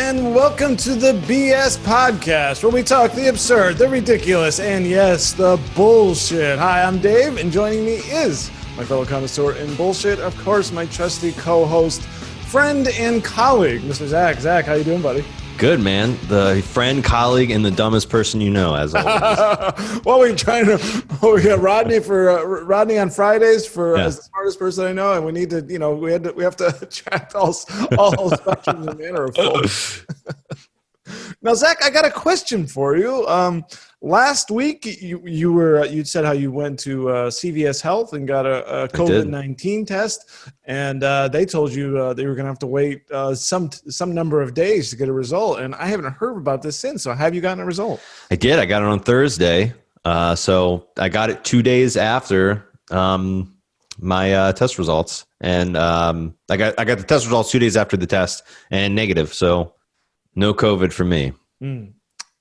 and welcome to the BS Podcast, where we talk the absurd, the ridiculous, and yes, the bullshit. Hi, I'm Dave, and joining me is my fellow connoisseur in bullshit, of course, my trusty co-host, friend, and colleague, Mr. Zach. Zach, how you doing, buddy? Good, man. The friend, colleague, and the dumbest person you know, as always. Well, we got Rodney for Rodney on Fridays for as the smartest person I know, and we need to, we have to attract all spectrums and manner of folks. Now, Zach, I got a question for you. Last week, you said how you went to CVS Health and got a COVID-19 test, and they told you they were going to have to wait some number of days to get a result. And I haven't heard about this since. So, have you gotten a result? I did. I got it on Thursday. So I got it 2 days after my test results, and I got the test results 2 days after the test, and negative. So no COVID for me.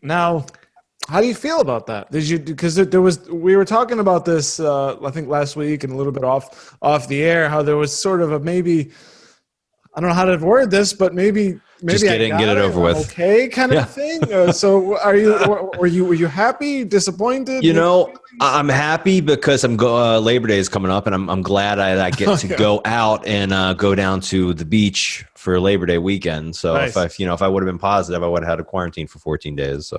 Now, how do you feel about that? Because we were talking about this, I think last week and a little bit off the air, how there was sort of a maybe, I don't know how to word this, but maybe just get it over with. Okay, kind of thing. So were you happy, disappointed? I'm happy because Labor Day is coming up, and I'm glad I get to go out and go down to the beach for Labor Day weekend. So nice. if I would have been positive, I would have had to quarantine for 14 days. So.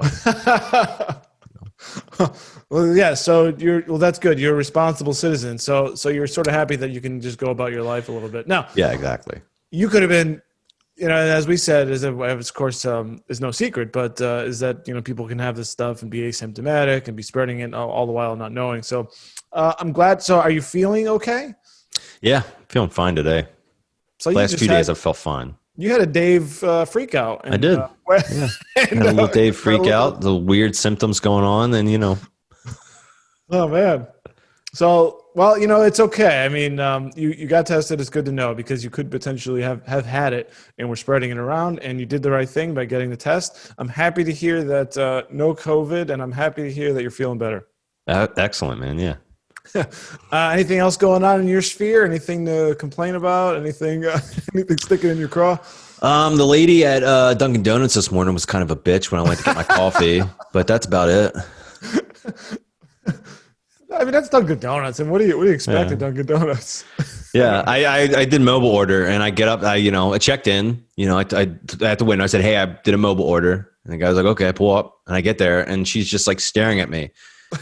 Well, yeah. So that's good. You're a responsible citizen. So you're sort of happy that you can just go about your life a little bit now. Yeah, exactly. You could have been, as we said, of course, is no secret, but is that, people can have this stuff and be asymptomatic and be spreading it all the while not knowing. So I'm glad. So are you feeling okay? Yeah, feeling fine today. So last few days I felt fine. You had a Dave freak out. And, I did. Had a little Dave freak out, the weird symptoms going on, and Oh, man. So, well, it's okay. I mean, you got tested. It's good to know because you could potentially have had it and we're spreading it around, and you did the right thing by getting the test. I'm happy to hear that no COVID, and I'm happy to hear that you're feeling better. Excellent, man. Yeah. Anything else going on in your sphere? Anything to complain about? Anything sticking in your craw? The lady at Dunkin' Donuts this morning was kind of a bitch when I went to get my coffee, but that's about it. I mean, that's Dunkin' Donuts, and what do you expect at Dunkin' Donuts? Yeah, I did mobile order, and I get up, I checked in, at the window. I said, hey, I did a mobile order, and the guy was like, okay, I pull up, and I get there, and she's just like staring at me,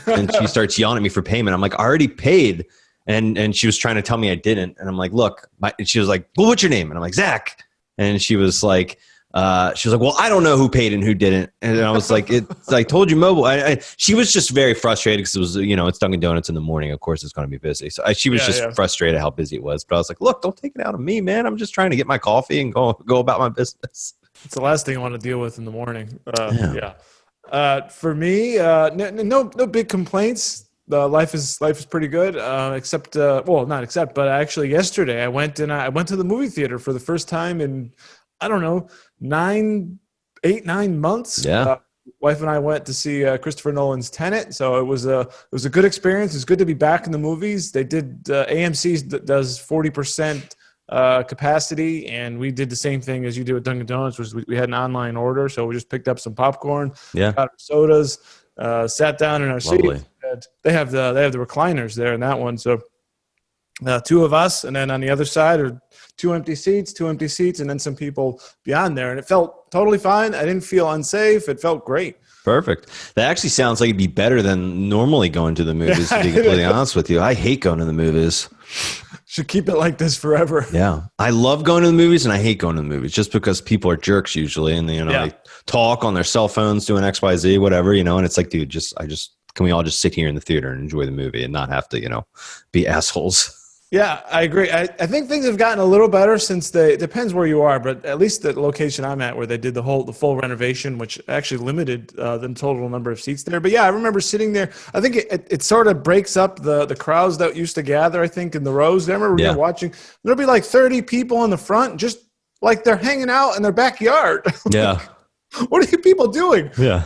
and she starts yelling at me for payment. I'm like, I already paid, and she was trying to tell me I didn't, and I'm like, look, and she was like, well, what's your name? And I'm like, Zach, and she was like, well, I don't know who paid and who didn't. And I was like, I told you mobile. She was just very frustrated because it was, it's Dunkin' Donuts in the morning. Of course, it's going to be busy. So she was frustrated how busy it was. But I was like, look, don't take it out of me, man. I'm just trying to get my coffee and go about my business. It's the last thing I want to deal with in the morning. For me, no big complaints. Life is pretty good, but actually yesterday I went to the movie theater for the first time in, I don't know, 9 months. Yeah. Wife and I went to see Christopher Nolan's Tenet. So it was a good experience. It's good to be back in the movies. They did AMC does 40% capacity, and we did the same thing as you did with Dunkin' Donuts, which we had an online order. So we just picked up some popcorn, got our sodas, sat down in our seats. They have the recliners there in that one. So two of us, and then on the other side are two empty seats, and then some people beyond there. And it felt totally fine. I didn't feel unsafe. It felt great. Perfect. That actually sounds like it'd be better than normally going to the movies, to be completely honest with you. I hate going to the movies. Should keep it like this forever. Yeah. I love going to the movies, and I hate going to the movies just because people are jerks usually. And, they talk on their cell phones doing XYZ, whatever, and it's like, dude, can we all just sit here in the theater and enjoy the movie and not have to, be assholes? Yeah, I agree. I think things have gotten a little better since it depends where you are, but at least the location I'm at where they did the full renovation, which actually limited the total number of seats there. But yeah, I remember sitting there. I think it sort of breaks up the crowds that used to gather, I think, in the rows. I remember we were watching. There'll be like 30 people in the front, just like they're hanging out in their backyard. Yeah. What are you people doing? Yeah.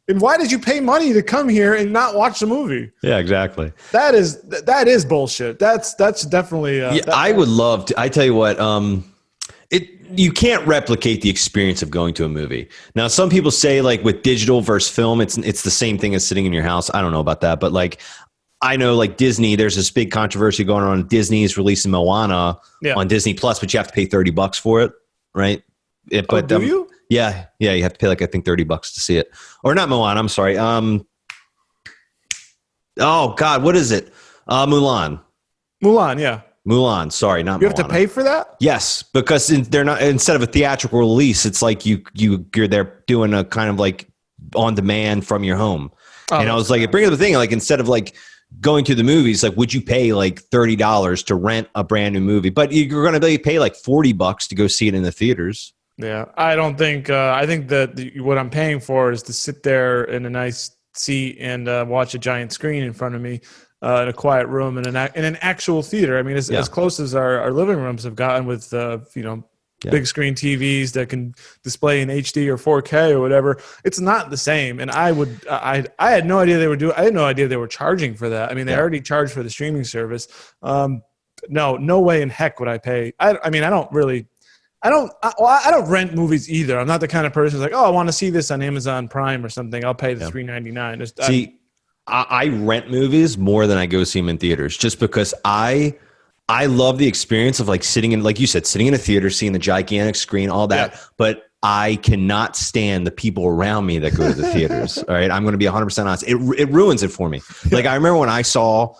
And why did you pay money to come here and not watch the movie? Yeah, exactly. That is bullshit. That's definitely. I would love to. I tell you what. you can't replicate the experience of going to a movie. Now, some people say like with digital versus film, it's the same thing as sitting in your house. I don't know about that, but like I know like Disney, there's this big controversy going on. Disney's releasing Moana on Disney Plus, but you have to pay $30 for it, right? But do you? Yeah, you have to pay like I think $30 to see it, or not Moana. I'm sorry. Oh God, what is it? Mulan. Mulan, yeah. Mulan, sorry, not You Moana. have to pay for that? Yes, because they're not, instead of a theatrical release, it's like you're there doing a kind of like on demand from your home. And I was like, it brings up the thing, like instead of like going to the movies, like would you pay like $30 to rent a brand new movie? But you're going to pay like $40 to go see it in the theaters. Yeah, I don't think. I think that what I'm paying for is to sit there in a nice seat and watch a giant screen in front of me in a quiet room in an actual theater. I mean, as close as our living rooms have gotten with big screen TVs that can display in HD or 4K or whatever. It's not the same. And I had no idea they were doing. I had no idea they were charging for that. I mean, they already charged for the streaming service. No way in heck would I pay. I mean, I don't rent movies either. I'm not the kind of person who's like, oh, I want to see this on Amazon Prime or something. I'll pay the $3.99. See, I rent movies more than I go see them in theaters, just because I love the experience of like sitting in, like you said, sitting in a theater, seeing the gigantic screen, all that. Yeah. But I cannot stand the people around me that go to the theaters. All right, I'm going to be 100% honest. It ruins it for me. Like I remember when I saw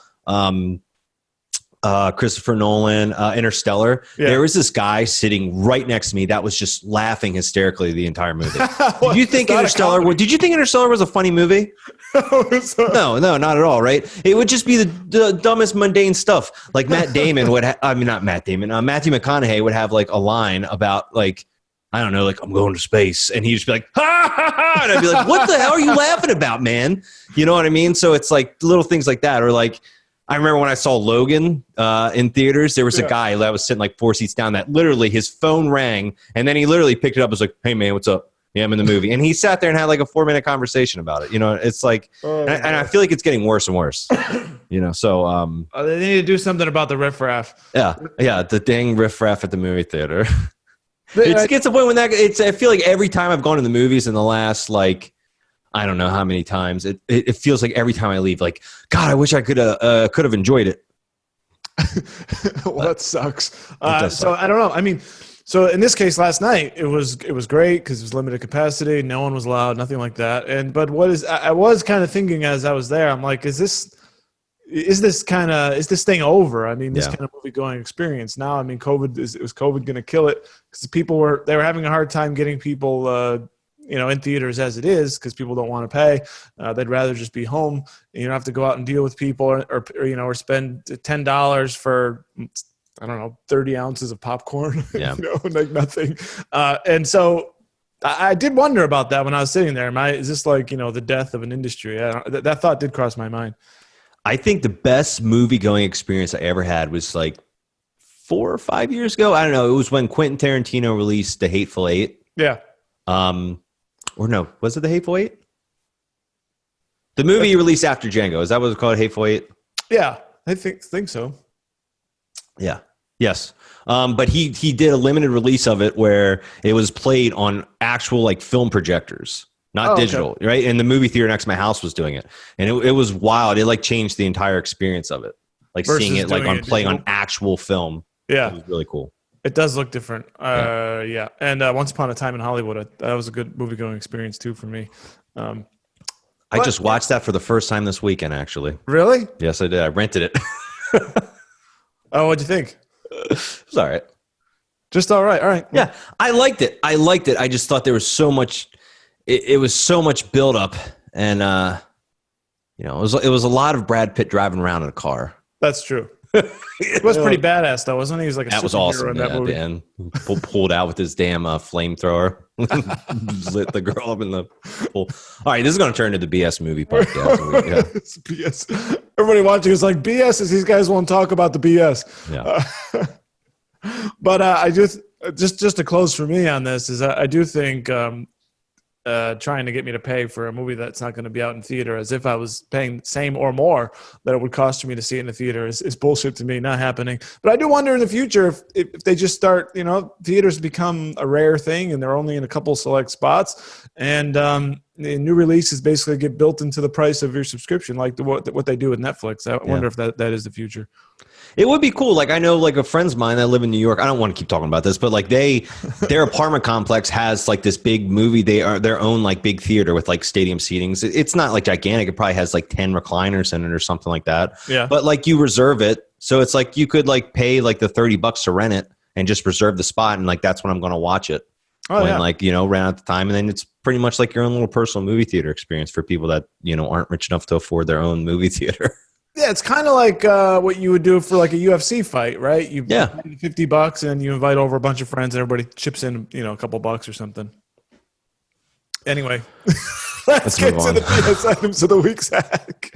Christopher Nolan, Interstellar. Yeah. There was this guy sitting right next to me that was just laughing hysterically the entire movie. Did you think Interstellar was a funny movie? No, not at all. Right? It would just be the dumbest mundane stuff. Like Matthew McConaughey would have like a line about like, I don't know, like I'm going to space, and he'd just be like, ha ha ha, and I'd be like, what the hell are you laughing about, man? You know what I mean? So it's like little things like that, or like, I remember when I saw Logan in theaters, there was a guy that was sitting like 4 seats down that literally his phone rang, and then he literally picked it up and was like, hey man, what's up? Yeah, I'm in the movie. And he sat there and had like a 4-minute conversation about it. You know, it's like, and I feel like it's getting worse and worse, you know, so. They need to do something about the riffraff. Yeah, the dang riffraff at the movie theater. It gets to the point when I feel like every time I've gone to the movies in the last like, I don't know how many times, it feels like every time I leave, like, God, I wish I could have enjoyed it. Well, that sucks. So I don't know. I mean, so in this case, last night it was great because it was limited capacity, no one was allowed, nothing like that. But I was kind of thinking as I was there, I'm like, is this thing over? I mean, this kind of movie going experience now. I mean, was COVID going to kill it? Because they were having a hard time getting people. In theaters as it is, because people don't want to pay. They'd rather just be home. You don't have to go out and deal with people or spend $10 for, I don't know, 30 ounces of popcorn, like nothing. And so I did wonder about that when I was sitting there. Is this like, the death of an industry? That thought did cross my mind. I think the best movie going experience I ever had was like 4 or 5 years ago. I don't know. It was when Quentin Tarantino released The Hateful Eight. Yeah. Or no, was it The Hateful Eight? The movie he released after Django. Is that what it's called, Hateful Eight? Yeah, I think so. Yeah. Yes. But he did a limited release of it where it was played on actual like film projectors, not digital, right? And the movie theater next to my house was doing it. And it was wild. It like changed the entire experience of it. Like seeing it like on actual film. Yeah. It was really cool. It does look different. Yeah. And Once Upon a Time in Hollywood, that was a good movie going experience too for me. I just watched that for the first time this weekend, actually. Really? Yes, I did. I rented it. Oh, what'd you think? It was all right. Just all right. All right. Yeah, I liked it. I just thought there was so much. It was so much build up, and it was a lot of Brad Pitt driving around in a car. That's true. It was pretty badass, though, wasn't he? He was like a superhero was awesome in that movie. And pulled out with his damn flamethrower, lit the girl up in the pool. All right, this is going to turn into the BS movie podcast. It's BS. Everybody watching is like, BS is these guys won't talk about the BS. Yeah. But I just to close for me on this is I do think trying to get me to pay for a movie that's not going to be out in theater, as if I was paying the same or more that it would cost me to see it in the theater, is bullshit to me. Not happening. But I do wonder in the future if they just start, theaters become a rare thing and they're only in a couple select spots, and the new releases basically get built into the price of your subscription, like what they do with Netflix. I wonder if that is the future. It would be cool. Like, I know, like, a friend's of mine that live in New York. I don't want to keep talking about this, but like their apartment complex has like this big movie. They are their own like big theater with like stadium seatings. It's not like gigantic. It probably has like 10 recliners in it or something like that. Yeah. But like you reserve it. So it's like you could like pay like the $30 to rent it and just reserve the spot. And like, that's when I'm going to watch it. Ran out the time. And then it's pretty much like your own little personal movie theater experience for people that, aren't rich enough to afford their own movie theater. Yeah, it's kind of like what you would do for like a UFC fight, right? You pay $50 and you invite over a bunch of friends and everybody chips in, a couple bucks or something. Anyway, let's get to the BS items of the week, Zach.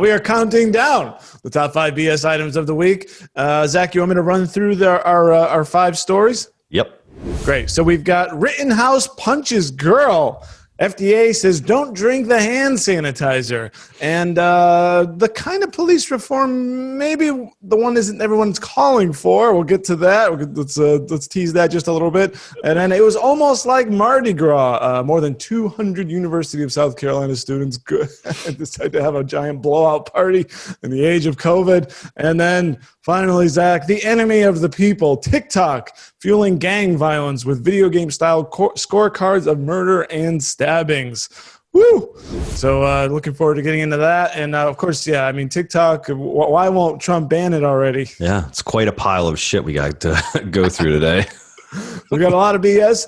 We are counting down the top 5 BS items of the week. Zach, you want me to run through our 5 stories? Yep. Great. So we've got Rittenhouse punches girl. FDA says don't drink the hand sanitizer. And the kind of police reform, maybe the one isn't everyone's calling for. We'll get to that. Let's tease that just a little bit. And then it was almost like Mardi Gras. More than 200 University of South Carolina students decided to have a giant blowout party in the age of COVID. And then finally, Zach, the enemy of the people, TikTok, fueling gang violence with video game-style scorecards of murder and stabbings. Woo! So looking forward to getting into that. And, of course, TikTok, why won't Trump ban it already? Yeah, it's quite a pile of shit we got to go through today. We got a lot of BS.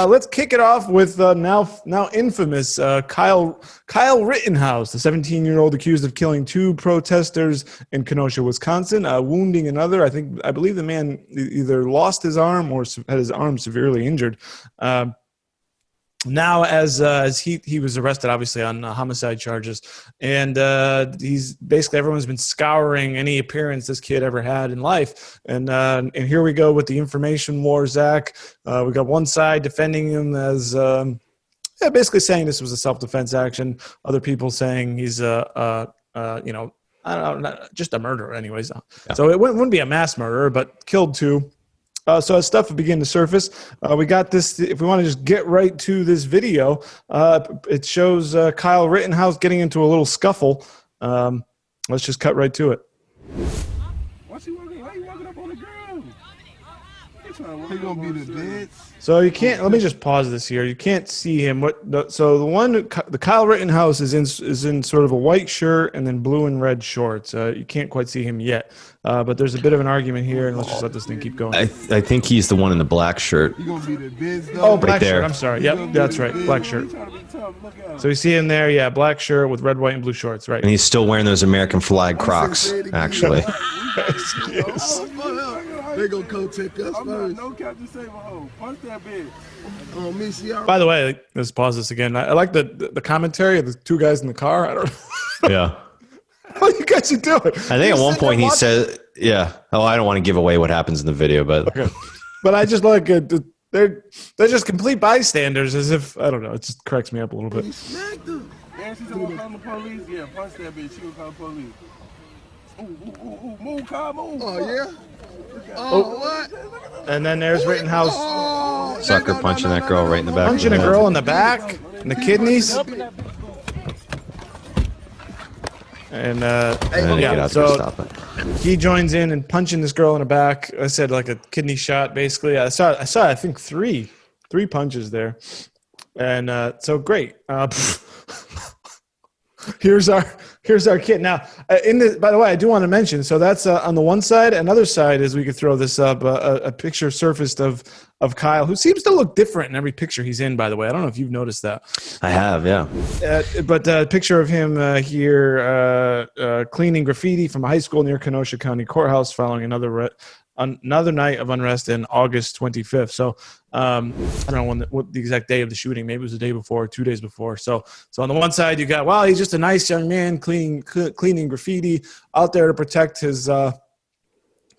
Let's kick it off with now infamous Kyle Rittenhouse, the 17-year-old accused of killing 2 protesters in Kenosha, Wisconsin, wounding another. I believe the man either lost his arm or had his arm severely injured. Now, as he was arrested, obviously on homicide charges, and he's basically everyone's been scouring any appearance this kid ever had in life, and here we go with the information war, Zach. We got one side defending him as basically saying this was a self-defense action. Other people saying he's I don't know, just a murderer, anyways. Yeah. So it wouldn't be a mass murderer, but killed 2. So as stuff began to surface, we got this. If we want to just get right to this video, it shows Kyle Rittenhouse getting into a little scuffle. Let's just cut right to it. Why you walking up on the ground? He gonna be the bed. So you can't. Let me just pause this here. You can't see him. The Kyle Rittenhouse is in sort of a white shirt and then blue and red shorts. You can't quite see him yet, but there's a bit of an argument here, and let's just let this thing keep going. I think he's the one in the black shirt. You gonna be the biz, oh, black shirt. I'm sorry. Yep, that's right. Black shirt. So you see him there, yeah, black shirt with red, white, and blue shorts, right? And he's still wearing those American flag Crocs, actually. Yes. They gonna come take us first. No Captain Save-A-Ho. Punch that bitch. By the way, let's pause this again. I like the commentary of the 2 guys in the car. I don't know. Yeah. What you guys are doing? I think at one point he said, yeah. Oh, I don't want to give away what happens in the video, but. Okay. But I just like it. They're just complete bystanders, as if, I don't know, it just cracks me up a little bit. He smacked him. And she's gonna call the police? Yeah, punch that bitch. She gonna call the police. Ooh, move, Kyle, move. Oh, yeah? Oh, what? And then there's Rittenhouse. Sucker punching that girl right in the back. Punching a girl in the back, in the kidneys. And so he joins in and punching this girl in the back. I said like a kidney shot, basically. I saw I think three punches there. And so great. Here's our kid. Now, by the way, I do want to mention, so that's on the one side. Another side is we could throw this up, a picture surfaced of Kyle, who seems to look different in every picture he's in, by the way. I don't know if you've noticed that. I have, yeah. But a picture of him here cleaning graffiti from a high school near Kenosha County Courthouse following another night of unrest in August 25th. So I don't know what the exact day of the shooting. Maybe it was the day before, 2 days before. So on the one side, you got, well, he's just a nice young man cleaning graffiti out there to protect his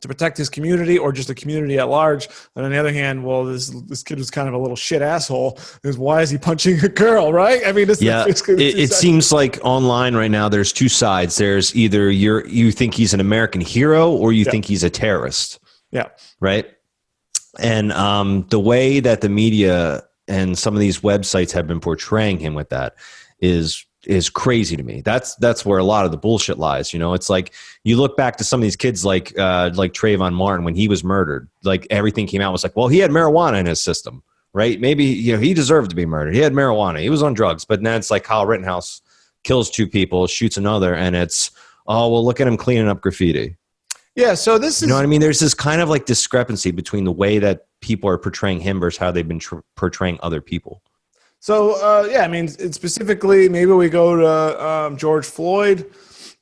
to protect his community or just the community at large. And on the other hand, well, this kid was kind of a little shit asshole. Why is he punching a girl, right? I mean, this Yeah, is basically the it seems like online right now there's two sides. There's either you think he's an American hero or you think he's a terrorist. Yeah. Right. And the way that the media and some of these websites have been portraying him with that is crazy to me. That's where a lot of the bullshit lies. You know, it's like you look back to some of these kids like Trayvon Martin when he was murdered. Like everything came out was like, well, he had marijuana in his system, right? Maybe he deserved to be murdered. He had marijuana. He was on drugs. But then it's like Kyle Rittenhouse kills 2 people, shoots another, and it's well, look at him cleaning up graffiti. Yeah. So this is, you know what I mean? There's this kind of like discrepancy between the way that people are portraying him versus how they've been portraying other people. So, yeah, I mean, specifically, maybe we go to George Floyd.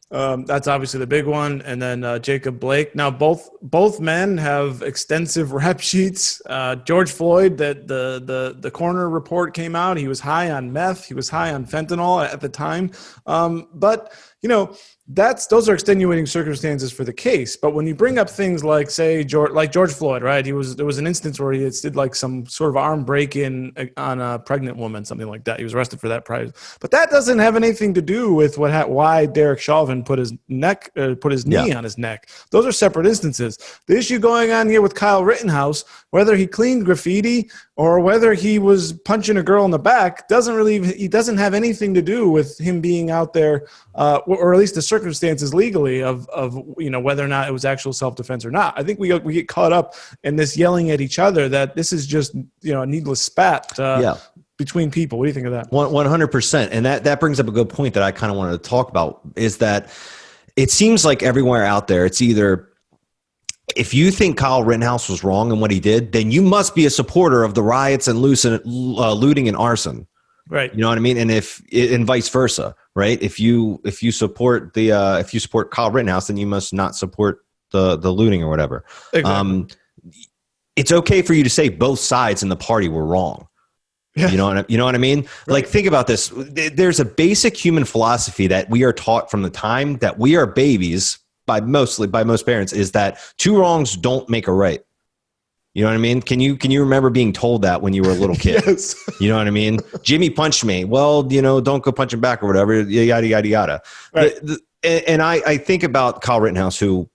That's obviously the big one. And then Jacob Blake. Now, both men have extensive rap sheets. George Floyd, that the coroner report came out. He was high on meth. He was high on fentanyl at the time. But, you know, those are extenuating circumstances for the case. But when you bring up things like, say, George Floyd, right? There was an instance where he did like some sort of arm break-in on a pregnant woman, something like that. He was arrested for that prior. But that doesn't have anything to do with why Derek Chauvin put his knee on his neck. Those are separate instances. The issue going on here with Kyle Rittenhouse, whether he cleaned graffiti or whether he was punching a girl in the back, doesn't have anything to do with him being out there, or at least the circumstances legally of whether or not it was actual self-defense or not. I think we get caught up in this yelling at each other that this is just a needless spat between people. What do you think of that? 100%. And that brings up a good point that I kind of wanted to talk about, is that it seems like everywhere out there, it's either, if you think Kyle Rittenhouse was wrong in what he did, then you must be a supporter of the riots and looting and arson. Right. You know what I mean? And vice versa, right? If you support Kyle Rittenhouse, then you must not support the looting or whatever. Exactly. It's okay for you to say both sides in the party were wrong. Yeah. You know what I mean? Right. Like, think about this. There's a basic human philosophy that we are taught from the time that we are babies by most parents, is that 2 wrongs don't make a right. You know what I mean? Can you remember being told that when you were a little kid? Yes. You know what I mean? Jimmy punched me. Well, don't go punch him back or whatever. Yada, yada, yada. Right. And I think about Kyle Rittenhouse, who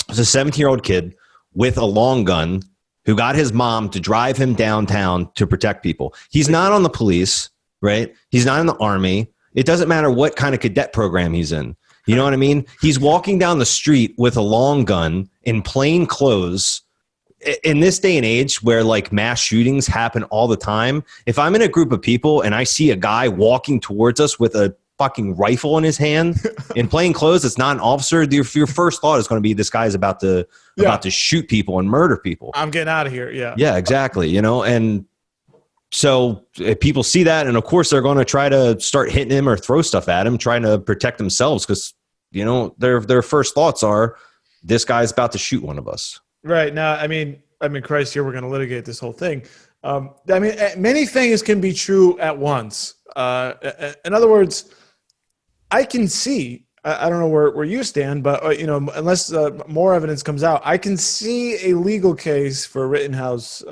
was a 17-year-old kid with a long gun who got his mom to drive him downtown to protect people. He's not on the police, right? He's not in the army. It doesn't matter what kind of cadet program he's in. You know what I mean? He's walking down the street with a long gun in plain clothes. In this day and age where like mass shootings happen all the time, if I'm in a group of people and I see a guy walking towards us with a fucking rifle in his hand in plain clothes, it's not an officer, your first thought is going to be, this guy's about to shoot people and murder people. I'm getting out of here. Yeah. Yeah, exactly. And so if people see that, and of course they're going to try to start hitting him or throw stuff at him, trying to protect themselves, because their first thoughts are, this guy's about to shoot one of us. Right. Now, I mean, Christ, here we're going to litigate this whole thing. Many things can be true at once. In other words, I can see, I don't know where you stand, but unless more evidence comes out, I can see a legal case for Rittenhouse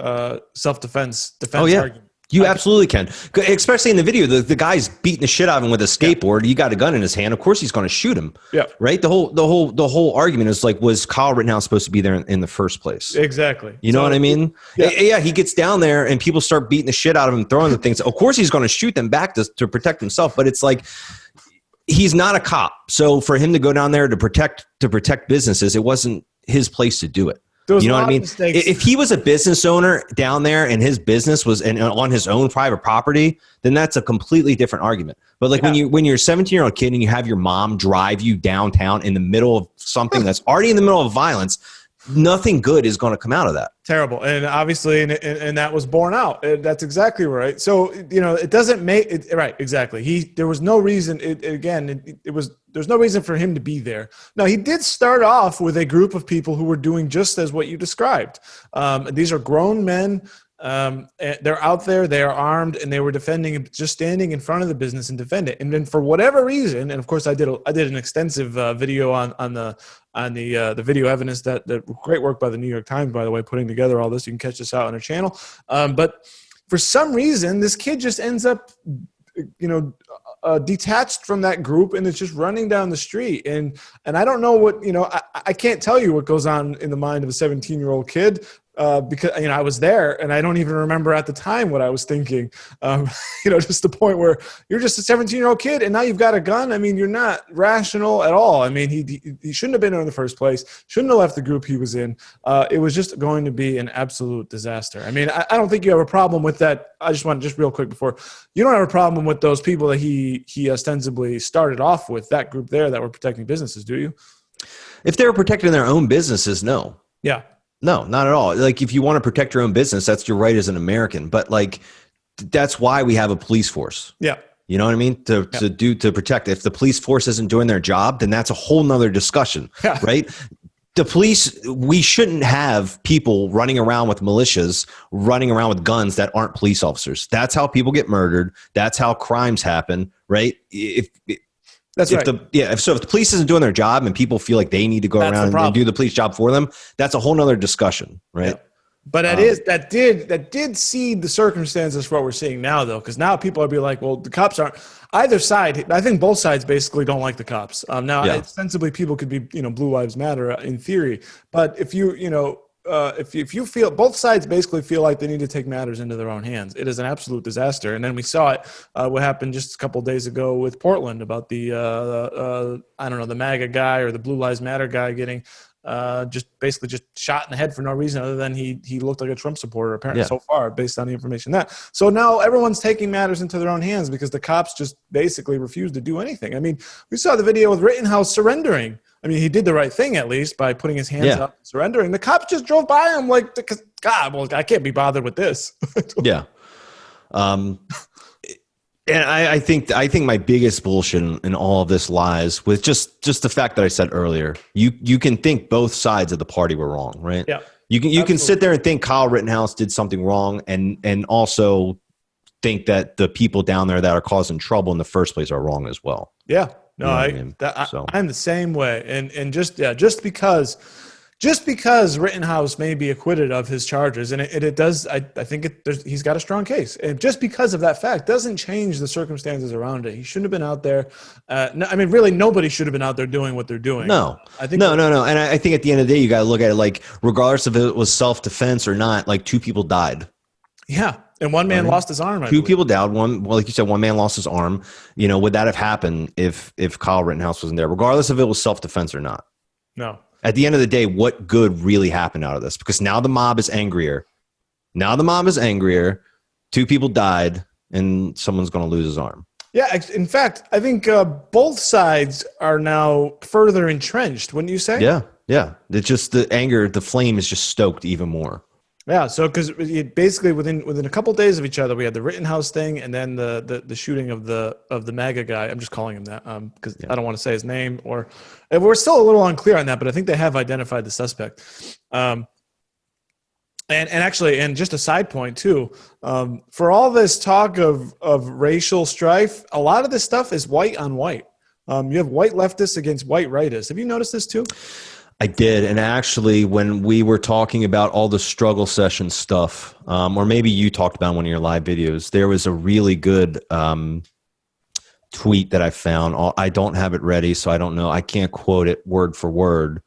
defense argument. You absolutely can, especially in the video. The guy's beating the shit out of him with a skateboard. Yeah. You got a gun in his hand. Of course, he's going to shoot him. Yeah. Right. The whole argument is like, was Kyle Rittenhouse supposed to be there in the first place? Exactly. You know what I mean? Yeah. He gets down there and people start beating the shit out of him, throwing the things. Of course, he's going to shoot them back to protect himself. But it's like, he's not a cop. So for him to go down there to protect businesses, it wasn't his place to do it. You know what I mean? If he was a business owner down there and his business was on his own private property, then that's a completely different argument. But like when you're a 17-year-old kid and you have your mom drive you downtown in the middle of something that's already in the middle of violence, nothing good is going to come out of that. Terrible. And obviously, and that was borne out. That's exactly right. So, it doesn't make it right. Exactly. There was no reason. There's no reason for him to be there. Now, he did start off with a group of people who were doing just as what you described. These are grown men. They're out there, they are armed, and they were defending, just standing in front of the business and defend it. And then for whatever reason, and of course I did an extensive video on the video evidence, that great work by the New York Times, by the way, putting together all this. You can catch this out on our channel. But for some reason, this kid just ends up, detached from that group, and it's just running down the street. And I don't know what, I can't tell you what goes on in the mind of a 17-year-old kid, because, I was there, and I don't even remember at the time what I was thinking. Just the point where you're just a 17-year-old kid, and now you've got a gun. I mean, you're not rational at all. I mean, he shouldn't have been there in the first place, shouldn't have left the group he was in. It was just going to be an absolute disaster. I mean, I don't think you have a problem with that. I just want to, just real quick before, you don't have a problem with those people that he ostensibly started off with, that group there that were protecting businesses, do you? If they were protecting their own businesses, no. Yeah. No, not at all. Like, if you want to protect your own business, that's your right as an American. But like, that's why we have a police force. Yeah. You know what I mean? To protect. If the police force isn't doing their job, then that's a whole nother discussion, right? The police, we shouldn't have people running around with militias, running around with guns that aren't police officers. That's how people get murdered. That's how crimes happen, right? If the police isn't doing their job and people feel like they need to go around and do the police job for them, that's a whole nother discussion, right? Yeah. But that did seed the circumstances for what we're seeing now, though, because now people are be like, well, the cops aren't either side. I think both sides basically don't like the cops. Ostensibly, people could be, Blue Lives Matter in theory, but if if you feel, both sides basically feel like they need to take matters into their own hands, it is an absolute disaster. And then we saw it, what happened just a couple of days ago with Portland about the the MAGA guy or the Blue Lives Matter guy getting just shot in the head for no reason other than he looked like a Trump supporter, apparently, so far, based on the information so now everyone's taking matters into their own hands because the cops just basically refuse to do anything. I mean, we saw the video with Rittenhouse surrendering. I mean, he did the right thing, at least, by putting his hands up and surrendering. The cops just drove by him like, God, well, I can't be bothered with this. Yeah. And I think my biggest bullshit in all of this lies with just the fact that I said earlier. You can think both sides of the party were wrong, right? Yeah. You can sit there and think Kyle Rittenhouse did something wrong, and also think that the people down there that are causing trouble in the first place are wrong as well. Yeah. No, I'm the same way. And just because Rittenhouse may be acquitted of his charges, and it does, I think he's got a strong case. And just because of that fact doesn't change the circumstances around it. He shouldn't have been out there. Really, nobody should have been out there doing what they're doing. No. And I think at the end of the day, you got to look at it like, regardless if it was self-defense or not, like, two people died. Yeah. And one man lost his arm. Two people died. Like you said, one man lost his arm. Would that have happened if Kyle Rittenhouse wasn't there, regardless if it was self-defense or not? No. At the end of the day, what good really happened out of this? Because now the mob is angrier. Two people died, and someone's going to lose his arm. Yeah. In fact, I think both sides are now further entrenched, wouldn't you say? Yeah. Yeah. It's just the anger, the flame is just stoked even more. Yeah, so because basically within a couple of days of each other, we had the Rittenhouse thing, and then the shooting of the MAGA guy. I'm just calling him that because I don't want to say his name, and we're still a little unclear on that, but I think they have identified the suspect. And just a side point too, for all this talk of racial strife, a lot of this stuff is white on white. You have white leftists against white rightists. Have you noticed this too? I did. And actually, when we were talking about all the struggle session stuff, or maybe you talked about one of your live videos, there was a really good tweet that I found. I don't have it ready, so I don't know. I can't quote it word for word,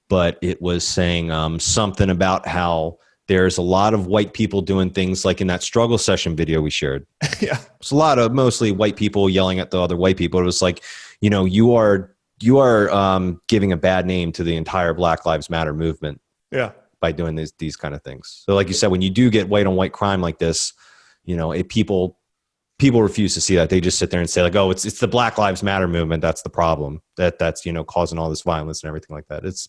but it was saying something about how there's a lot of white people doing things like in that struggle session video we shared. Yeah. It's a lot of mostly white people yelling at the other white people. It was like, you are giving a bad name to the entire Black Lives Matter movement. Yeah. By doing these kind of things. So like you said, when you do get white on white crime like this, people refuse to see that. They just sit there and say like, oh, it's the Black Lives Matter movement. That's the problem. That's causing all this violence and everything like that. It's,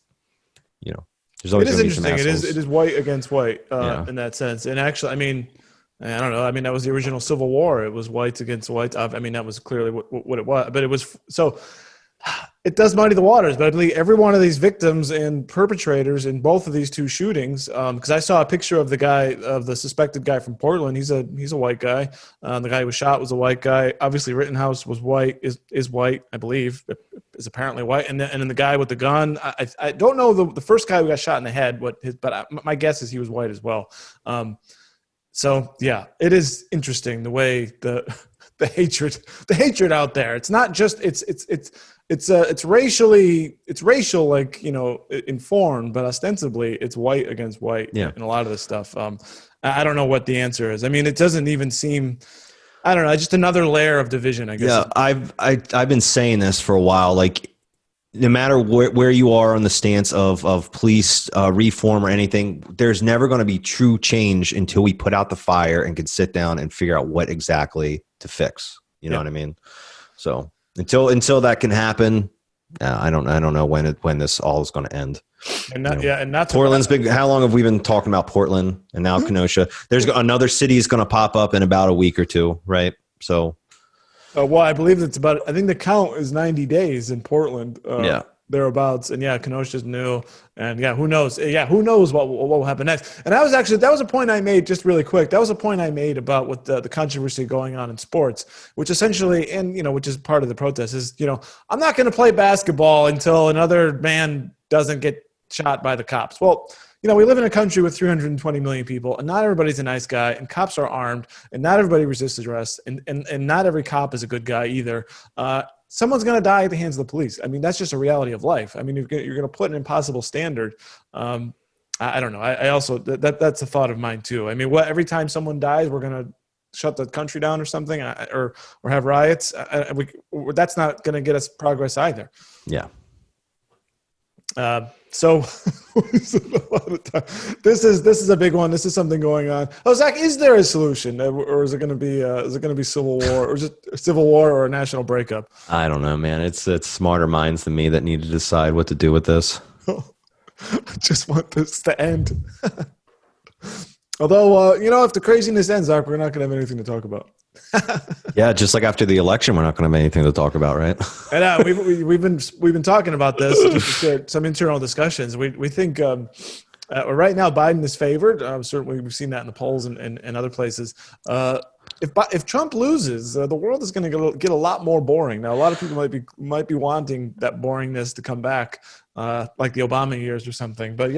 there's always it is interesting. It is white against white in that sense. And actually, I don't know. That was the original Civil War. It was whites against whites. That was clearly what it was. But it was so. it does muddy the waters, but I believe every one of these victims and perpetrators in both of these two shootings, because I saw a picture of the suspected guy from Portland. He's a white guy. The guy who was shot was a white guy. Obviously, Rittenhouse was white, is white, I believe, is apparently white. And then the guy with the gun, I don't know the first guy who got shot in the head, but my guess is he was white as well. So yeah, it is interesting the way the hatred out there. It's not just it's racial, like, informed, but ostensibly it's white against white in a lot of this stuff. I don't know what the answer is. I mean, it doesn't even seem, I don't know, just another layer of division, I guess. Yeah, I've been saying this for a while. Like, no matter where you are on the stance of police reform or anything, there's never going to be true change until we put out the fire and can sit down and figure out what exactly to fix. You know what I mean? So until that can happen, I don't know when this all is going to end. And not Portland's big. How long have we been talking about Portland and now Kenosha? There's another city is going to pop up in about a week or two, right? So. Well, I believe I think the count is 90 days in Portland. Thereabouts. And Kenosha's new. And who knows? Who knows what will happen next? And that was a point I made just really quick. That was a point I made about what the controversy going on in sports, which essentially, and which is part of the protest, is I'm not going to play basketball until another man doesn't get shot by the cops. Well, we live in a country with 320 million people, and not everybody's a nice guy, and cops are armed, and not everybody resists arrest, and not every cop is a good guy either. Someone's going to die at the hands of the police. I mean, that's just a reality of life. I mean, you're going to put an impossible standard. I don't know. I also, that's a thought of mine too. I mean, every time someone dies, we're going to shut the country down or something, or have riots. That's not going to get us progress either. Yeah. So this is a big one. This is something going on. Oh, Zach, is there a solution, or is it going to be civil war, or just civil war, or a national breakup? I don't know, man. It's smarter minds than me that need to decide what to do with this. I just want this to end. Although, if the craziness ends, Zach, we're not going to have anything to talk about. Yeah, just like after the election, we're not going to have anything to talk about, right? And we've been talking about this. Just to some internal discussions. We think right now Biden is favored. Certainly, we've seen that in the polls and other places. If Trump loses, the world is going to get a lot more boring. Now, a lot of people might be wanting that boringness to come back, like the Obama years or something. But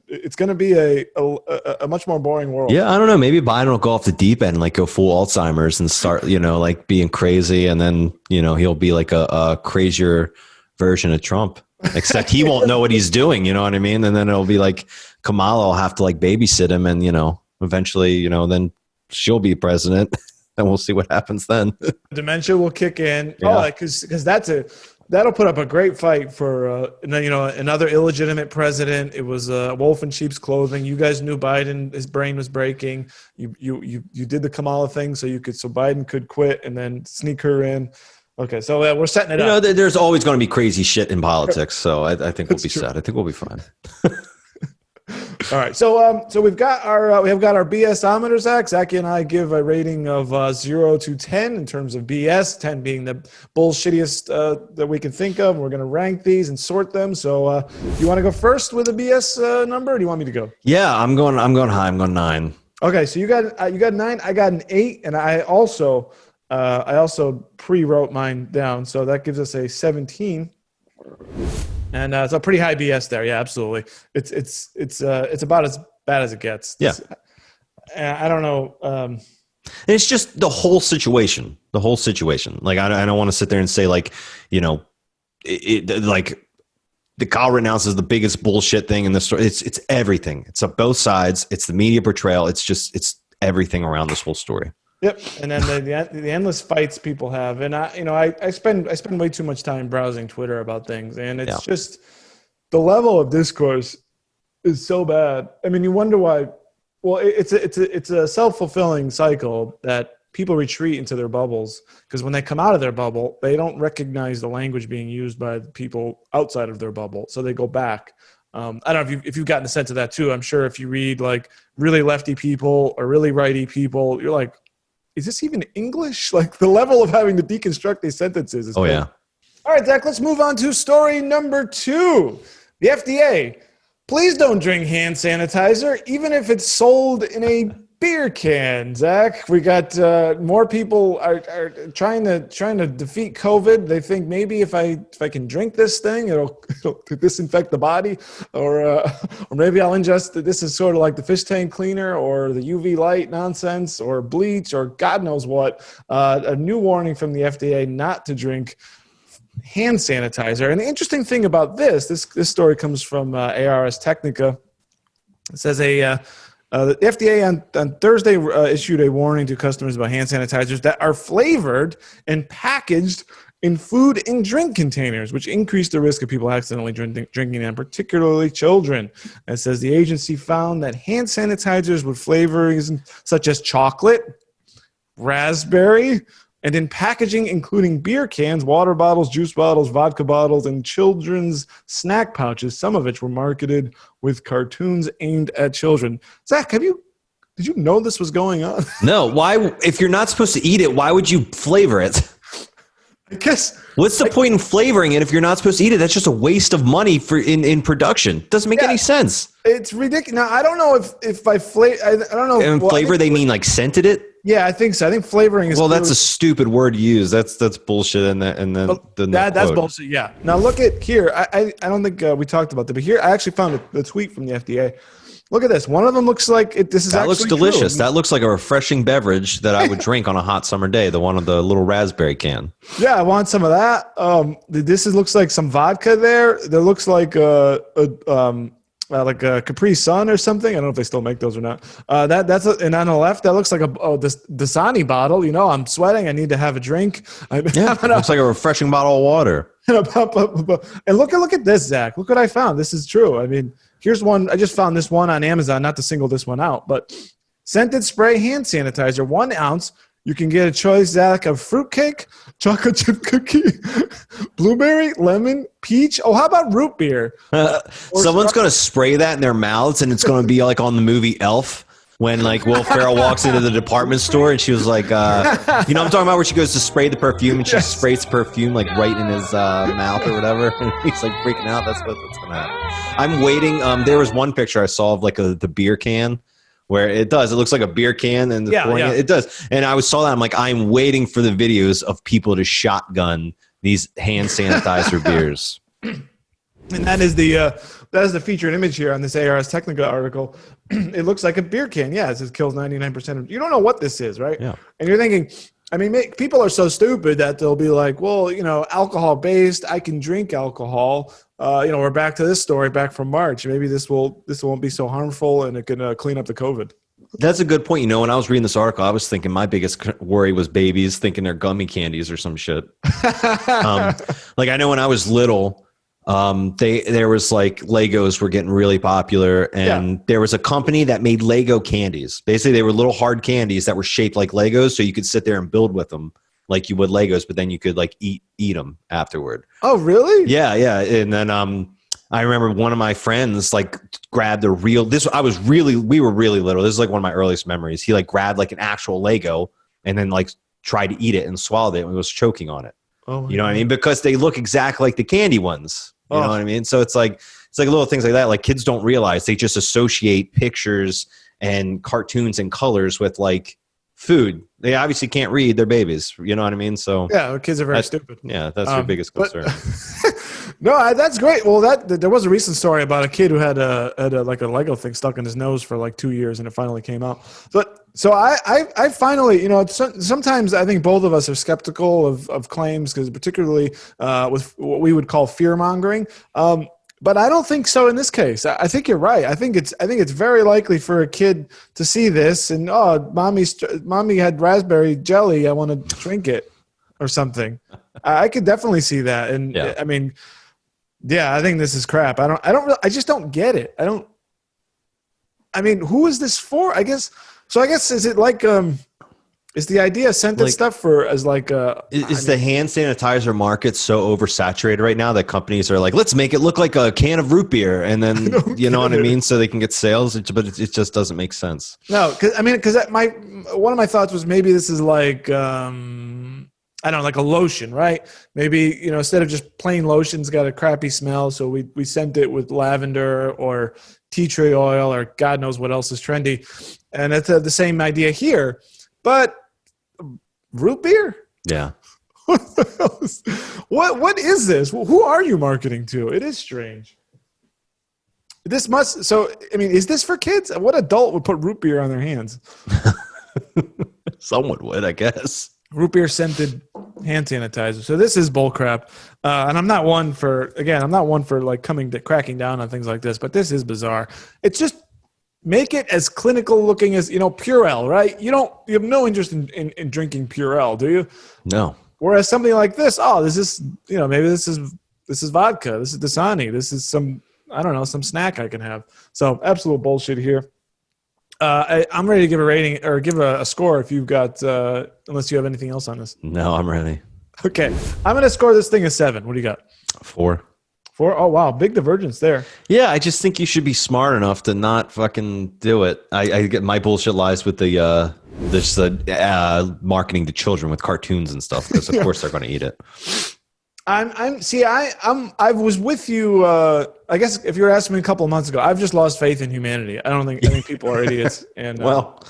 it's going to be a much more boring world. Yeah, I don't know. Maybe Biden will go off the deep end, like go full Alzheimer's and start, like being crazy, and then he'll be like a crazier version of Trump. Except he won't know what he's doing. You know what I mean? And then it'll be like Kamala will have to like babysit him, and eventually, then she'll be president, and we'll see what happens then. Dementia will kick in. Yeah. Because that'll put up a great fight for another illegitimate president. It was a wolf in sheep's clothing. You guys knew Biden, his brain was breaking. You did the Kamala thing so Biden could quit and then sneak her in. Okay, so we're setting it up. There's always going to be crazy shit in politics, so I think we'll be set. I think we'll be fine. All right, so we've got our BS-ometer, Zach. Zachy and I give a rating of 0 to 10 in terms of BS, 10 being the bullshittiest that we can think of. We're going to rank these and sort them. So, you want to go first with a BS number, or do you want me to go? Yeah, I'm going high. I'm going 9. Okay, so you got 9. I got an 8, and I also pre-wrote mine down, so that gives us a 17. And so pretty high BS there. Yeah, absolutely. It's about as bad as it gets. Yeah. I don't know. It's just the whole situation. Like, I don't want to sit there and say like, like the Kyle Rittenhouse is the biggest bullshit thing in the story. It's everything. It's on both sides. It's the media portrayal. It's everything around this whole story. Yep, and then the endless fights people have, and I spend way too much time browsing Twitter about things, and it's just the level of discourse is so bad. I mean, you wonder why. Well, it's a self-fulfilling cycle that people retreat into their bubbles, because when they come out of their bubble, they don't recognize the language being used by the people outside of their bubble, so they go back. I don't know if you've gotten a sense of that too. I'm sure if you read like really lefty people or really righty people, you're like, is this even English? Like, the level of having to deconstruct these sentences is All right, Zach, let's move on to story number 2. The FDA. Please don't drink hand sanitizer, even if it's sold in a beer can. Zach, we got more people are trying to defeat COVID. They think maybe if I can drink this thing, it'll disinfect the body, or maybe I'll ingest it. This is sort of like the fish tank cleaner or the UV light nonsense or bleach or God knows what. A new warning from the FDA not to drink hand sanitizer. And the interesting thing about this story comes from ARS Technica. It says the FDA on Thursday issued a warning to customers about hand sanitizers that are flavored and packaged in food and drink containers, which increase the risk of people accidentally drinking them, particularly children. It says the agency found that hand sanitizers with flavorings such as chocolate, raspberry, and in packaging, including beer cans, water bottles, juice bottles, vodka bottles, and children's snack pouches, some of which were marketed with cartoons aimed at children. Zach, did you know this was going on? No. Why? If you're not supposed to eat it, why would you flavor it? I guess. What's the point in flavoring it if you're not supposed to eat it? That's just a waste of money in production. Doesn't make any sense. It's ridiculous. Now, I don't know if I don't know. And flavor, they mean like scented it? Yeah, I think so. I think flavoring is. Well, that's a stupid word to use. That's bullshit. And then that's bullshit. Yeah. Now look at here. I don't think we talked about that, but here I actually found a tweet from the FDA. Look at this. One of them looks like it. That looks delicious. True. That looks like a refreshing beverage that I would drink on a hot summer day. The one of the little raspberry can. Yeah, I want some of that. Looks like some vodka there. There looks like a Capri Sun or something. I don't know if they still make those or not. And on the left, that looks like this Dasani bottle. You know, I'm sweating. I need to have a drink. Yeah, looks like a refreshing bottle of water. And look at this, Zach. Look what I found. This is true. I mean, here's one. I just found this one on Amazon. Not to single this one out, but scented spray hand sanitizer, 1 ounce. You can get a choice, Zach, of fruitcake, chocolate chip cookie, blueberry, lemon, peach. Oh, how about root beer? Someone's going to spray that in their mouths, and it's going to be like on the movie Elf when like Will Ferrell walks into the department store, and she was like, I'm talking about where she goes to spray the perfume, and she sprays perfume like right in his mouth or whatever, and he's like freaking out. That's what's going to happen. I'm waiting. There was one picture I saw of like the beer can. Where it looks like a beer can, and it does. And I saw that. I'm like, I'm waiting for the videos of people to shotgun these hand sanitizer beers. And that is the featured image here on this ARS Technica article. It looks like a beer can. Yeah, it says kills 99% of. You don't know what this is, right? Yeah. And you're thinking, I mean, people are so stupid that they'll be like, well, alcohol based. I can drink alcohol. We're back to this story back from March. Maybe this won't be so harmful, and it can clean up the COVID. That's a good point. When I was reading this article, I was thinking my biggest worry was babies thinking they're gummy candies or some shit. Like I know when I was little, there was like Legos were getting really popular, and there was a company that made Lego candies. Basically, they were little hard candies that were shaped like Legos, so you could sit there and build with them like you would Legos, but then you could like eat them afterward. Oh, really? Yeah. And then I remember one of my friends like grabbed we were really little. This is like one of my earliest memories. He like grabbed like an actual Lego and then like tried to eat it and swallowed it and was choking on it. Oh, you know what I mean? Because they look exactly like the candy ones. You know what I mean? So it's like little things like that. Like kids don't realize, they just associate pictures and cartoons and colors with like food. They obviously can't read. They're babies. You know what I mean? So yeah, kids are very stupid. Yeah, that's your biggest concern. No, that's great. Well, there was a recent story about a kid who had a Lego thing stuck in his nose for like 2 years, and it finally came out. So I finally, sometimes I think both of us are skeptical of claims, because particularly with what we would call fear mongering. But I don't think so in this case. I think you're right. I think it's very likely for a kid to see this and, mommy had raspberry jelly, I want to drink it or something. I could definitely see that. And I mean, I think this is crap. I just don't get it. Who is this for? I guess is it like is the idea scented stuff for as like is the hand sanitizer market so oversaturated right now that companies are like, let's make it look like a can of root beer, and then you know what I mean, so they can get sales, but it just doesn't make sense. No, because one of my thoughts was maybe this is like I don't know, like a lotion, right? Maybe, instead of just plain lotion's got a crappy smell, so we sent it with lavender or tea tree oil or God knows what else is trendy. And it's the same idea here. But root beer? Yeah. What the hell is, what is this? Who are you marketing to? It is strange. Is this for kids? What adult would put root beer on their hands? Someone would, I guess. Root beer scented hand sanitizer. So this is bullcrap. And I'm not one for like cracking down on things like this, but this is bizarre. It's just make it as clinical looking as, Purell, right? You have no interest in drinking Purell, do you? No. Whereas something like this, this is, maybe this is vodka. This is Dasani. This is some snack I can have. So absolute bullshit here. I'm ready to give a rating or give a score if you've got, unless you have anything else on this. No, I'm ready. Okay. I'm going to score this thing a 7. What do you got? 4. 4? Oh, wow. Big divergence there. Yeah, I just think you should be smart enough to not fucking do it. I get my bullshit lies with the marketing to children with cartoons and stuff, because of course they're going to eat it. I was with you. I guess if you were asking me a couple of months ago, I've just lost faith in humanity. I think people are idiots. And well,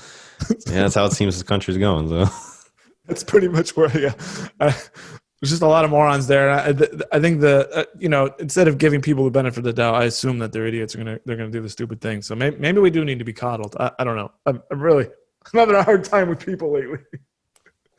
yeah, that's how it seems the country's going. So that's pretty much where. Yeah, there's just a lot of morons there. I think instead of giving people the benefit of the doubt, I assume that they're idiots. They're gonna do the stupid thing. So maybe we do need to be coddled. I don't know. I'm having a hard time with people lately.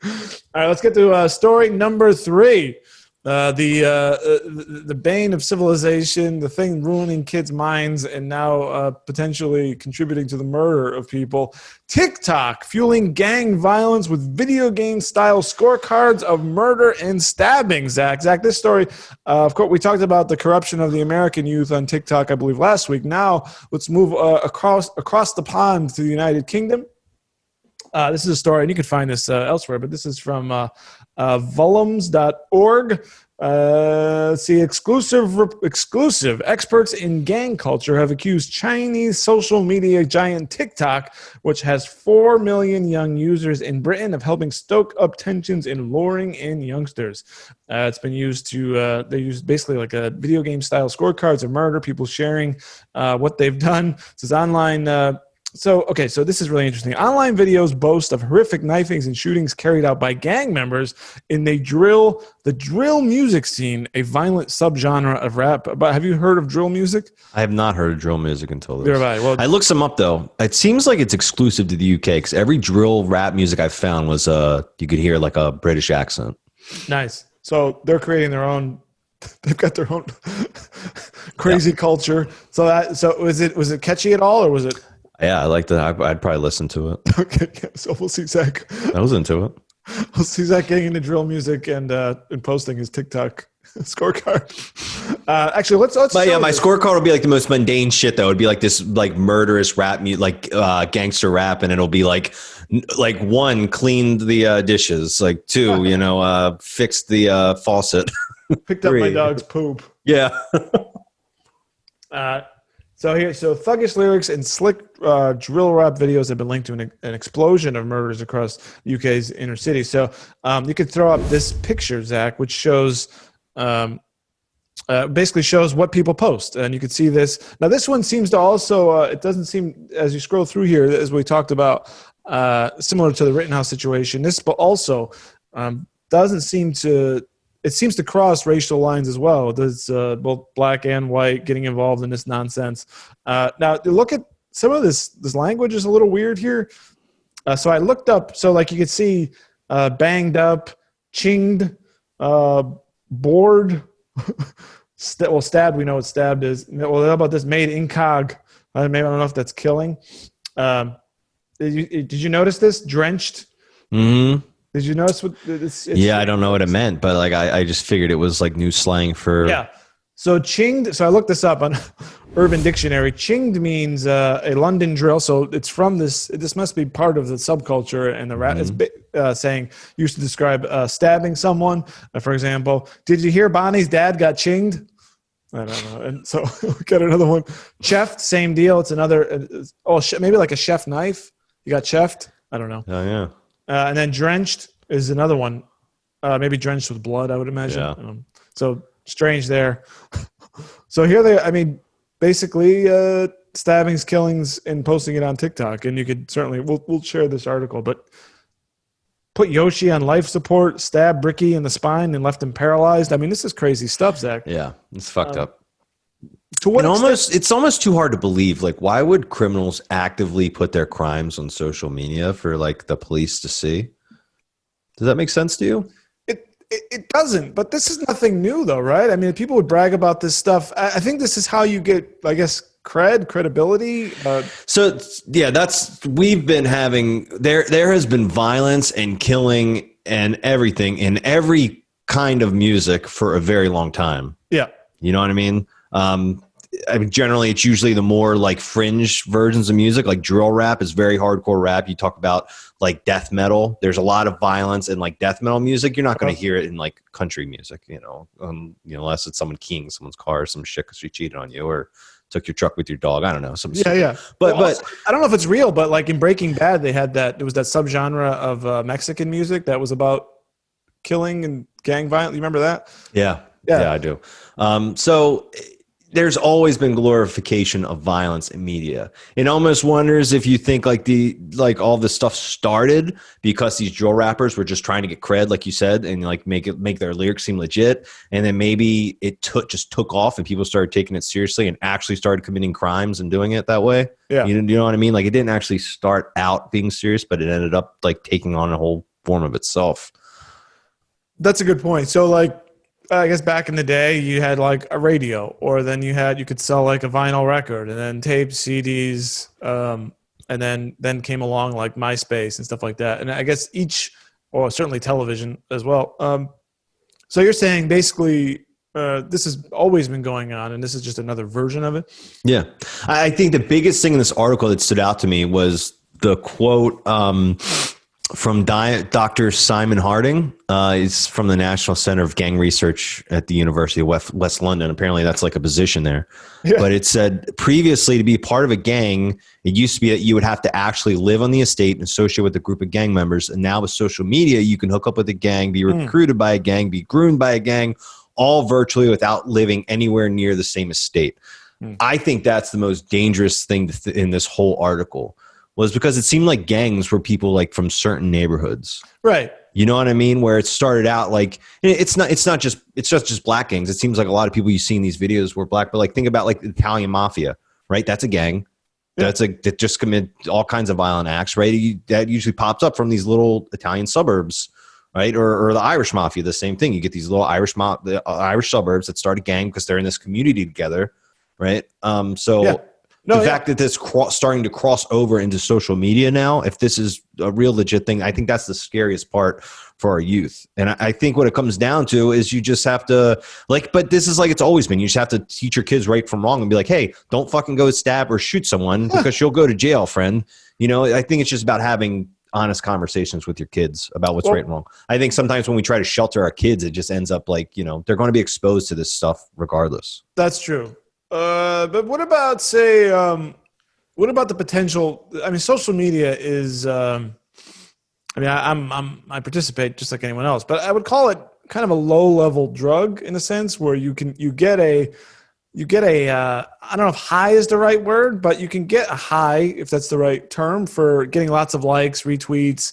All right, let's get to story number 3. The bane of civilization, the thing ruining kids' minds and now potentially contributing to the murder of people. TikTok fueling gang violence with video game style scorecards of murder and stabbing. Zach, this story, of course, we talked about the corruption of the American youth on TikTok, I believe, last week. Now let's move across the pond to the United Kingdom. This is a story, and you can find this elsewhere, but this is from volums.org. Exclusive experts in gang culture have accused Chinese social media giant TikTok, which has 4 million young users in Britain, of helping stoke up tensions in luring in youngsters. It's been used to, they use basically like a video game style scorecards of murder, people sharing what they've done. This is online. So this is really interesting. Online videos boast of horrific knifings and shootings carried out by gang members in the drill music scene, a violent subgenre of rap. But have you heard of drill music? I have not heard of drill music until this. Well, I looked some up though. It seems like it's exclusive to the UK, because every drill rap music I found was you could hear like a British accent. Nice. So they're creating their own. They've got their own crazy culture. So was it catchy at all, or was it? Yeah, I like that. I'd probably listen to it. Okay, so we'll see Zach. I was into it. We'll see Zach getting into drill music and posting his TikTok scorecard. Actually, let's. But yeah, my scorecard will be like the most mundane shit. Though it'd be like this like murderous rap, like gangster rap, and it'll be like 1, cleaned the dishes, like 2, fixed the faucet, picked up my dog's poop. Yeah. So thuggish lyrics and slick drill rap videos have been linked to an explosion of murders across the UK's inner city. So you could throw up this picture, Zach, which shows basically shows what people post, and you can see this. Now, this one seems to also it doesn't seem, as you scroll through here, as we talked about, similar to the Rittenhouse situation. This, but also doesn't seem to. It seems to cross racial lines as well. There's both black and white getting involved in this nonsense. Now, look at some of this. This language is a little weird here. So I looked up. So like you could see banged up, chinged, bored. Stabbed. We know what stabbed is. Well, how about this? Made incog. Maybe I don't know if that's killing. Did you notice this? Drenched. Mm-hmm. Did you notice what this? Yeah, I don't know what it meant, but like I just figured it was like new slang for. Yeah. So chinged. So I looked this up on Urban Dictionary. Chinged means a London drill. So it's from this. This must be part of the subculture and the rap. Mm-hmm. It's saying used to describe stabbing someone. For example, did you hear Bonnie's dad got chinged? I don't know. And so we got another one. Chefed, same deal. It's another. Maybe like a chef knife. You got chefed. I don't know. Oh yeah. And then drenched is another one. maybe drenched with blood, I would imagine. Yeah. So strange there. So here I mean, basically stabbings, killings, and posting it on TikTok. And you could certainly, we'll share this article, but put Yoshi on life support, stab Ricky in the spine and left him paralyzed. I mean, this is crazy stuff, Zach. Yeah, it's fucked up. To what It's almost too hard to believe. Like, why would criminals actively put their crimes on social media for like the police to see? Does that make sense to you? It doesn't, but this is nothing new though, right? I mean, people would brag about this stuff. I think this is how you get, I guess, credibility. So yeah, we've been having, there has been violence and killing and everything in every kind of music for a very long time. Yeah. You know what I mean? I mean, generally, it's usually the more like fringe versions of music, like drill rap is very hardcore rap. You talk about like death metal. There's a lot of violence in like death metal music. You're not going to hear it in like country music, unless it's someone keying someone's car or some shit because she cheated on you or took your truck with your dog. I don't know. Yeah. But also, I don't know if it's real, but like in Breaking Bad, they had there was that subgenre of Mexican music that was about killing and gang violence. You remember that? Yeah, I do. So there's always been glorification of violence in media. It almost wonders if you think like all this stuff started because these drill rappers were just trying to get cred, like you said, and like make their lyrics seem legit, and then maybe it just took off and people started taking it seriously and actually started committing crimes and doing it that way. Yeah, you know what I mean? Like it didn't actually start out being serious, but it ended up like taking on a whole form of itself. That's a good point. So like, I guess back in the day, you had like a radio, or then you could sell like a vinyl record, and then tapes, CDs, and then came along like MySpace and stuff like that. And I guess or certainly television as well. So you're saying basically this has always been going on, and this is just another version of it? Yeah. I think the biggest thing in this article that stood out to me was the quote from Dr. Simon Harding. He's from the National Center of Gang Research at the University of West London. Apparently that's like a position there. Yeah. But it said previously to be part of a gang, it used to be that you would have to actually live on the estate and associate with a group of gang members. And now with social media, you can hook up with a gang, be recruited by a gang, be groomed by a gang, all virtually without living anywhere near the same estate. I think that's the most dangerous thing in this whole article, was because it seemed like gangs were people like from certain neighborhoods. Right. You know what I mean? Where it started out like, it's just black gangs. It seems like a lot of people you see in these videos were black, but like think about like the Italian mafia, right? That's a gang. Yeah. That just commit all kinds of violent acts, right? That usually pops up from these little Italian suburbs, right? Or the Irish mafia, the same thing. You get these little Irish suburbs that start a gang because they're in this community together, right? The fact that this starting to cross over into social media now, if this is a real legit thing, I think that's the scariest part for our youth. And I think what it comes down to is you just have to but this is like it's always been. You just have to teach your kids right from wrong and be like, hey, don't fucking go stab or shoot someone because you'll go to jail, friend. You know, I think it's just about having honest conversations with your kids about what's right and wrong. I think sometimes when we try to shelter our kids, it just ends up like, they're going to be exposed to this stuff regardless. That's true. But what about what about the potential? I mean, social media is, I participate just like anyone else, but I would call it kind of a low level drug in a sense where you get a, I don't know if high is the right word, but you can get a high, if that's the right term, for getting lots of likes, retweets,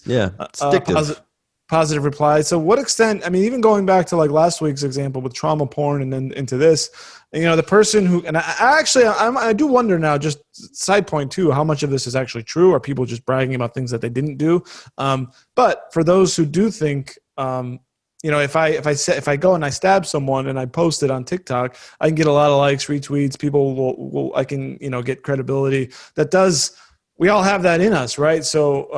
positive replies. So what extent, I mean, even going back to like last week's example with trauma porn and then into this, the person who, and I do wonder now, just side point too, how much of this is actually true? Are people just bragging about things that they didn't do? But for those who do think, if I go and I stab someone and I post it on TikTok, I can get a lot of likes, retweets. People I can, get credibility. We all have that in us, right? So,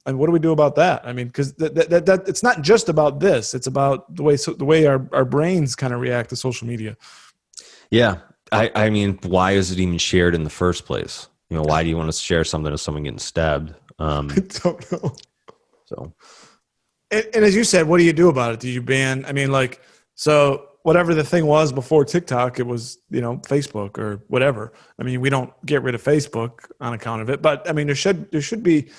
and what do we do about that? I mean, because that it's not just about this; it's about the way our brains kind of react to social media. Yeah, I mean, why is it even shared in the first place? Why do you want to share something of someone getting stabbed? I don't know. So, and as you said, what do you do about it? Do you ban? I mean, so whatever the thing was before TikTok, it was, Facebook or whatever. I mean, we don't get rid of Facebook on account of it, but I mean, there should be,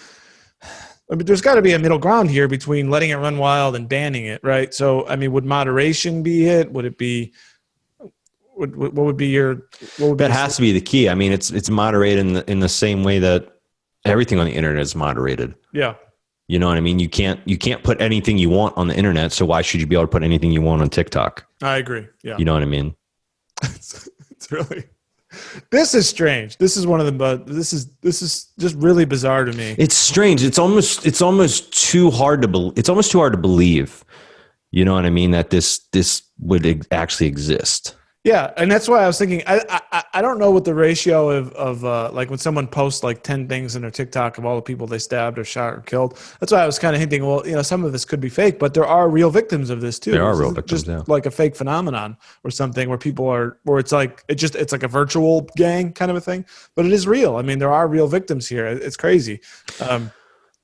I mean, there's got to be a middle ground here between letting it run wild and banning it, right? So, I mean, would moderation be it? Would it be? What would be your? What would be That has to be the key. I mean, it's moderated in the same way that everything on the internet is moderated. Yeah. You know what I mean? You can't put anything you want on the internet. So why should you be able to put anything you want on TikTok? I agree. Yeah. You know what I mean? It's really. This is strange. This is one of the. This is just really bizarre to me. It's strange. It's almost too hard to it's almost too hard to believe. You know what I mean? That this would actually exist. Yeah, and that's why I was thinking. I don't know what the ratio of like when someone posts like 10 things in their TikTok of all the people they stabbed or shot or killed. That's why I was kind of hinting. Well, some of this could be fake, but there are real victims of this too. There are real victims, just like a fake phenomenon or something where people are, where it's like it's like a virtual gang kind of a thing, but it is real. I mean, there are real victims here. It's crazy.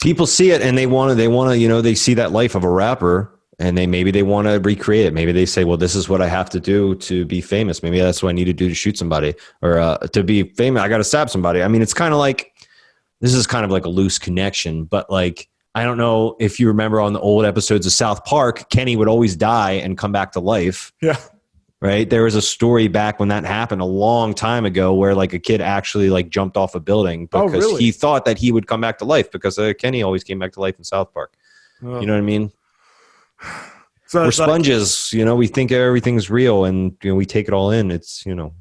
People see it and they want to. They see that life of a rapper. And maybe they want to recreate it. Maybe they say, well, this is what I have to do to be famous. Maybe that's what I need to do to shoot somebody or to be famous. I got to stab somebody. I mean, it's kind of like, this is kind of like a loose connection, but like, I don't know if you remember on the old episodes of South Park, Kenny would always die and come back to life. Yeah. Right. There was a story back when that happened a long time ago where like a kid actually like jumped off a building because he thought that he would come back to life because Kenny always came back to life in South Park. Oh. You know what I mean? So we're sponges, we think everything's real and we take it all in. It's Well,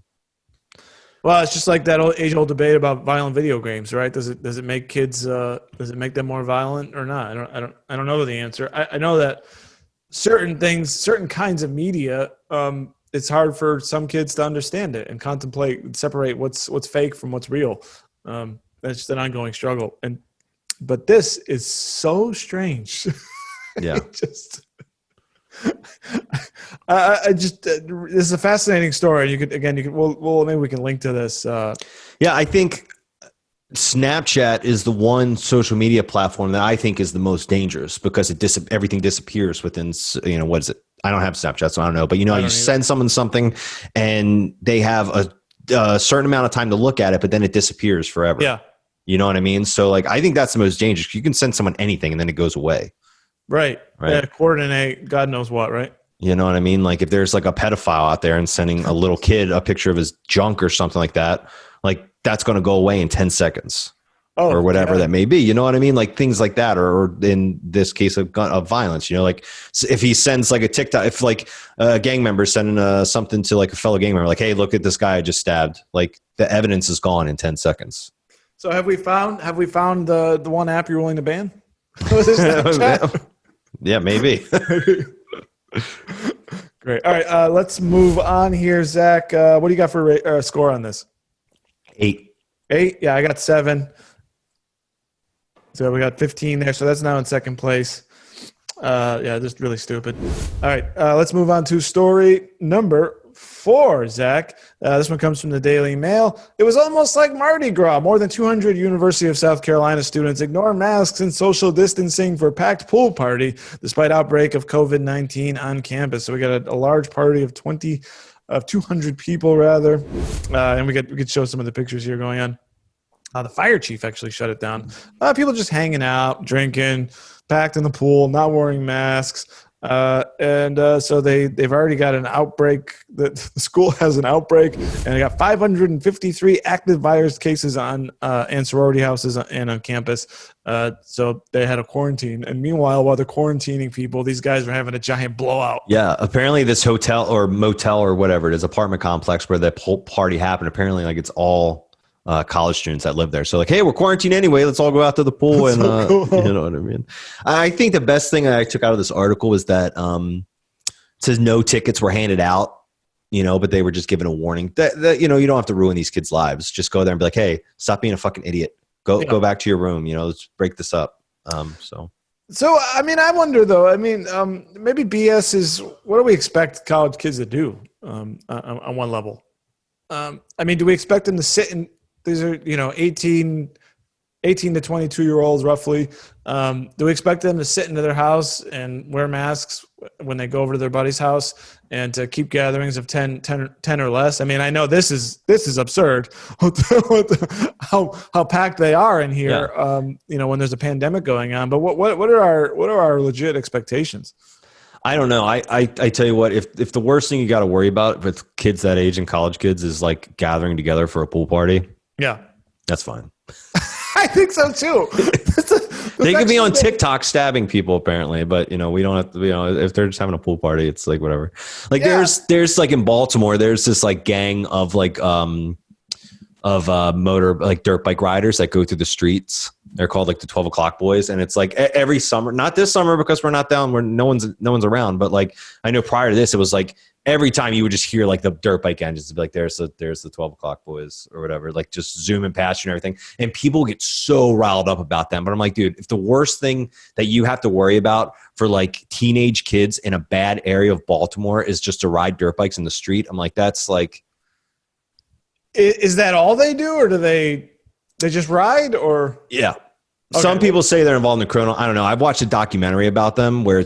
it's just like that age-old debate about violent video games, right? Does it make kids does it make them more violent or not? I don't know the answer. I know that certain kinds of media, it's hard for some kids to understand it and contemplate, separate what's fake from what's real. That's just an ongoing struggle. But this is so strange. Yeah. This is a fascinating story. Maybe we can link to this. Yeah, I think Snapchat is the one social media platform that I think is the most dangerous because everything disappears within, what is it? I don't have Snapchat, so I don't know. But you send someone something and they have a certain amount of time to look at it, but then it disappears forever. Yeah. You know what I mean? So like, I think that's the most dangerous. You can send someone anything and then it goes away. Right. Yeah, coordinate God knows what, right? You know what I mean? Like if there's like a pedophile out there and sending a little kid a picture of his junk or something like that, like that's going to go away in 10 seconds or whatever that may be. You know what I mean? Like things like that, or in this case of violence, like if he sends like a TikTok, if like a gang member sending something to like a fellow gang member, like, hey, look at this guy I just stabbed. Like the evidence is gone in 10 seconds. So have we found the one app you're willing to ban? Yeah, maybe. Great. All right, let's move on here, Zach. What do you got for score on this? 8. Yeah, I got 7. So we got 15 there. So that's now in second place. Yeah, just really stupid. All right, let's move on to story number 4, Zach. This one comes from the Daily Mail. It was almost like Mardi Gras. More than 200 University of South Carolina students ignore masks and social distancing for a packed pool party despite outbreak of COVID-19 on campus. So we got a large party of 200 people rather, and we could show some of the pictures here going on. The fire chief actually shut it down. People just hanging out, drinking, packed in the pool, not wearing masks. So they've already got an outbreak. The school has an outbreak, and they got 553 active virus cases on and sorority houses and on campus. So they had a quarantine. And meanwhile, while they're quarantining people, these guys were having a giant blowout. Yeah, apparently this hotel or motel or whatever it is, apartment complex where the whole party happened. Apparently, like it's all college students that live there. So like, hey, we're quarantined anyway. Let's all go out to the pool. And so cool. You know what I mean? I think the best thing I took out of this article was that it says no tickets were handed out, but they were just given a warning that you don't have to ruin these kids' lives. Just go there and be like, hey, stop being a fucking idiot. Go back to your room. Let's break this up. So I mean, I wonder though. I mean, maybe BS is what do we expect college kids to do on one level? I mean, do we expect them to sit in? These are 18 to 22 year olds roughly. Do we expect them to sit into their house and wear masks when they go over to their buddy's house and to keep gatherings of 10 or less. I mean, I know this is absurd how packed they are in here. Yeah. When there's a pandemic going on. But what are our legit expectations? I don't know. I tell you what, if the worst thing you got to worry about with kids that age and college kids is like gathering together for a pool party, yeah, that's fine. I think so too. They could be on TikTok stabbing people apparently, but we don't have to, if they're just having a pool party, it's like whatever. Like there's like in Baltimore, there's this like gang of like motor like dirt bike riders that go through the streets. They're called like the 12 o'clock boys. And it's like every summer, not this summer because we're not down where no one's around. But like, I know prior to this, it was like every time you would just hear like the dirt bike engines to be like, there's the 12 o'clock boys or whatever, like just zooming past you and everything. And people get so riled up about them. But I'm like, dude, if the worst thing that you have to worry about for like teenage kids in a bad area of Baltimore is just to ride dirt bikes in the street, I'm like, that's like. Is that all they do, or do they just ride, or? Yeah. Okay. Some people say they're involved in the criminal. I don't know. I've watched a documentary about them where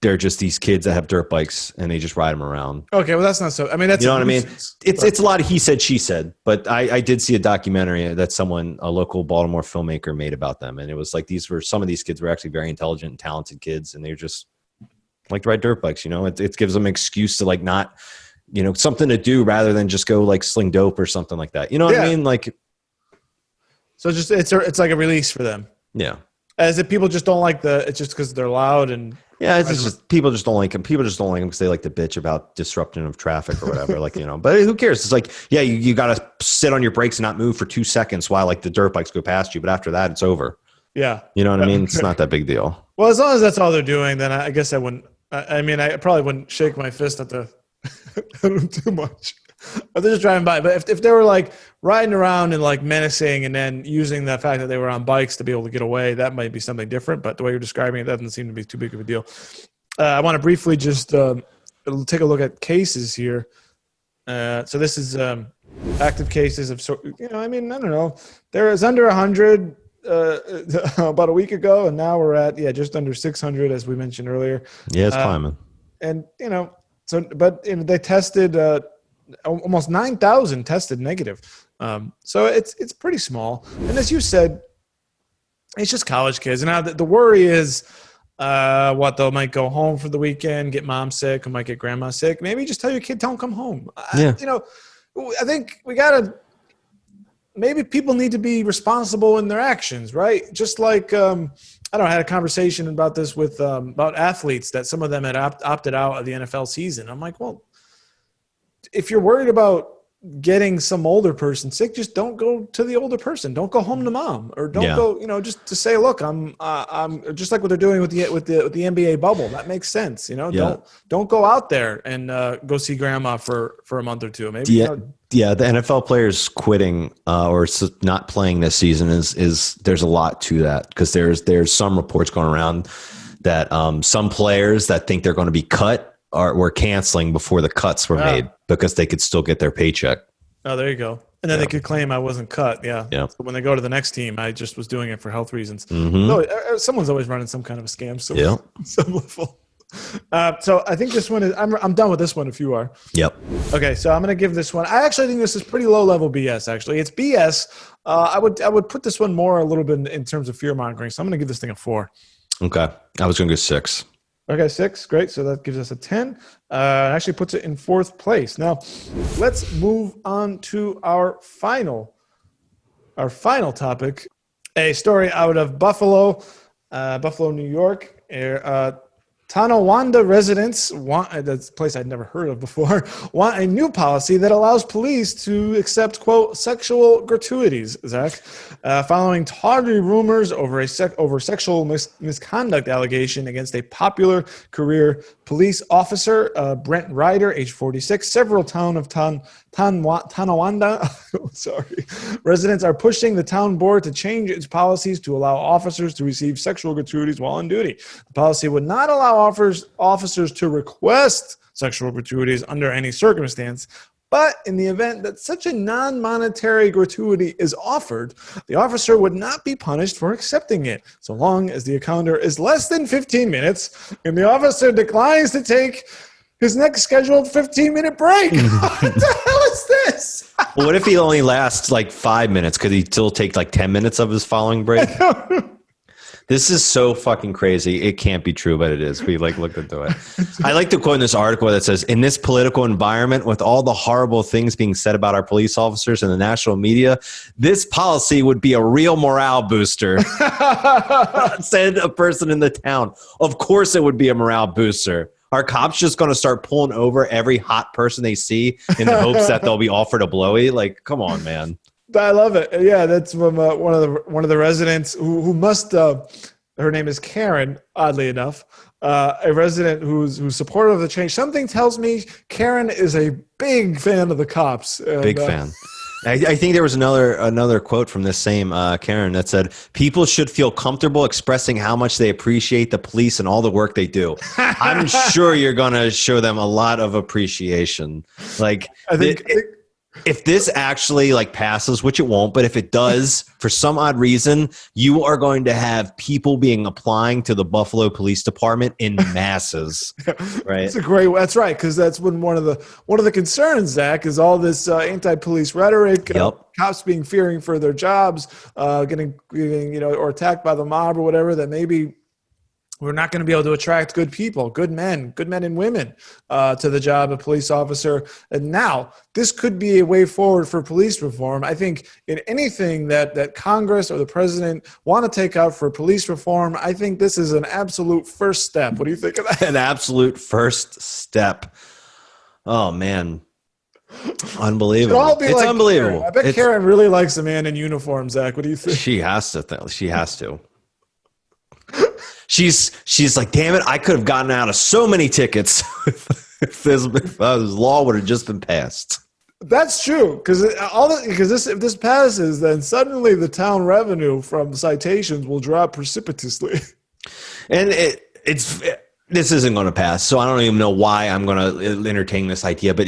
they're just these kids that have dirt bikes and they just ride them around. Okay. Well, that's not so, I mean, that's, you know what I mean? It's a lot of he said, she said, but I did see a documentary that a local Baltimore filmmaker made about them. And it was like, some of these kids were actually very intelligent and talented kids. And they're just like to ride dirt bikes, it gives them an excuse to like not, something to do rather than just go like sling dope or something like that. You know what I mean? Like, so it's like a release for them. Yeah. As if people just don't like it's just because they're loud and. Yeah, it's just people just don't like them. People just don't like them because they like to bitch about disrupting of traffic or whatever. But who cares? It's like, yeah, you got to sit on your brakes and not move for 2 seconds while like the dirt bikes go past you. But after that, it's over. Yeah. You know what I mean? It's not that big deal. Well, as long as that's all they're doing, then I guess I wouldn't. I mean, I probably wouldn't shake my fist at them too much. But they're just driving by. But if they were like riding around and like menacing and then using the fact that they were on bikes to be able to get away, that might be something different. But the way you're describing it, that doesn't seem to be too big of a deal. I want to briefly just take a look at cases here. So this is active cases of, I mean, I don't know. There is under 100 about a week ago, and now we're at just under 600, as we mentioned earlier. Yeah, it's climbing. And they tested. Almost 9,000 tested negative. So it's pretty small. And as you said, it's just college kids. And now the worry is they might go home for the weekend, get mom sick, or might get grandma sick. Maybe just tell your kid, don't come home. Yeah. I think maybe people need to be responsible in their actions, right? Just like, I had a conversation about this with about athletes that some of them had opted out of the NFL season. I'm like, well, if you're worried about getting some older person sick, just don't go to the older person. Don't go home to mom, or don't go. Just to say, look, I'm just like what they're doing with the NBA bubble. That makes sense. Don't go out there and go see grandma for a month or two. Maybe. Yeah, the NFL players quitting or not playing this season is there's a lot to that, because there's some reports going around that some players that think they're going to be cut were canceling before the cuts were made because they could still get their paycheck. Oh, there you go. And then they could claim I wasn't cut. Yeah. So when they go to the next team, I just was doing it for health reasons. Mm-hmm. No, someone's always running some kind of a scam. Some level. So I think this one is. I'm done with this one. If you are. Yep. Okay, so I'm going to give this one. I actually think this is pretty low level BS. Actually, it's BS. I would put this one more a little bit in terms of fear mongering. So I'm going to give this thing a 4. Okay, I was going to go 6. Okay, 6. Great. So that gives us a 10. Actually puts it in 4th place. Now, let's move on to our final topic. A story out of Buffalo, New York. Tonawanda residents that's a place I'd never heard of before, want a new policy that allows police to accept, quote, sexual gratuities, Zach, following tawdry rumors over sexual misconduct allegation against a popular career police officer, Brent Ryder, age 46. Several town of Tonawanda residents are pushing the town board to change its policies to allow officers to receive sexual gratuities while on duty. The policy would not allow officers to request sexual gratuities under any circumstance, But in the event that such a non-monetary gratuity is offered, the officer would not be punished for accepting it, so long as the encounter is less than 15 minutes and the officer declines to take his next scheduled 15-minute break. What the hell is this? Well, what if he only lasts like 5 minutes? Could he still take like 10 minutes of his following break? This is so fucking crazy. It can't be true, but it is. We like looked into it. I like to quote in this article that says, in this political environment with all the horrible things being said about our police officers in the national media, this policy would be a real morale booster. Said a person in the town. Of course it would be a morale booster. Are cops just going to start pulling over every hot person they see in the hopes that they'll be offered a blowy? Like, come on, man. I love it. Yeah, that's from one of the residents who must. Her name is Karen. Oddly enough, a resident who's supportive of the change. Something tells me Karen is a big fan of the cops. Big fan. I think there was another quote from this same Karen that said, "People should feel comfortable expressing how much they appreciate the police and all the work they do." I'm sure you're gonna show them a lot of appreciation. Like, I think. If this actually like passes, which it won't, but if it does, for some odd reason, you are going to have people applying to the Buffalo Police Department in masses, right? That's right, because that's when one of the concerns, Zach, is all this anti-police rhetoric, cops being fearing for their jobs, getting or attacked by the mob or whatever. That maybe we're not going to be able to attract good people, good men and women to the job of police officer. And now this could be a way forward for police reform. I think in anything that Congress or the president want to take out for police reform, I think this is an absolute first step. What do you think of that? An absolute first step. Oh, man. Unbelievable. It's like unbelievable. Karen. I bet Karen really likes a man in uniform, Zach. What do you think? She has to. She has to. She's like, damn it, I could have gotten out of so many tickets if this law would have just been passed. That's true, because if this passes, then suddenly the town revenue from citations will drop precipitously. And this isn't going to pass, so I don't even know why I'm going to entertain this idea. But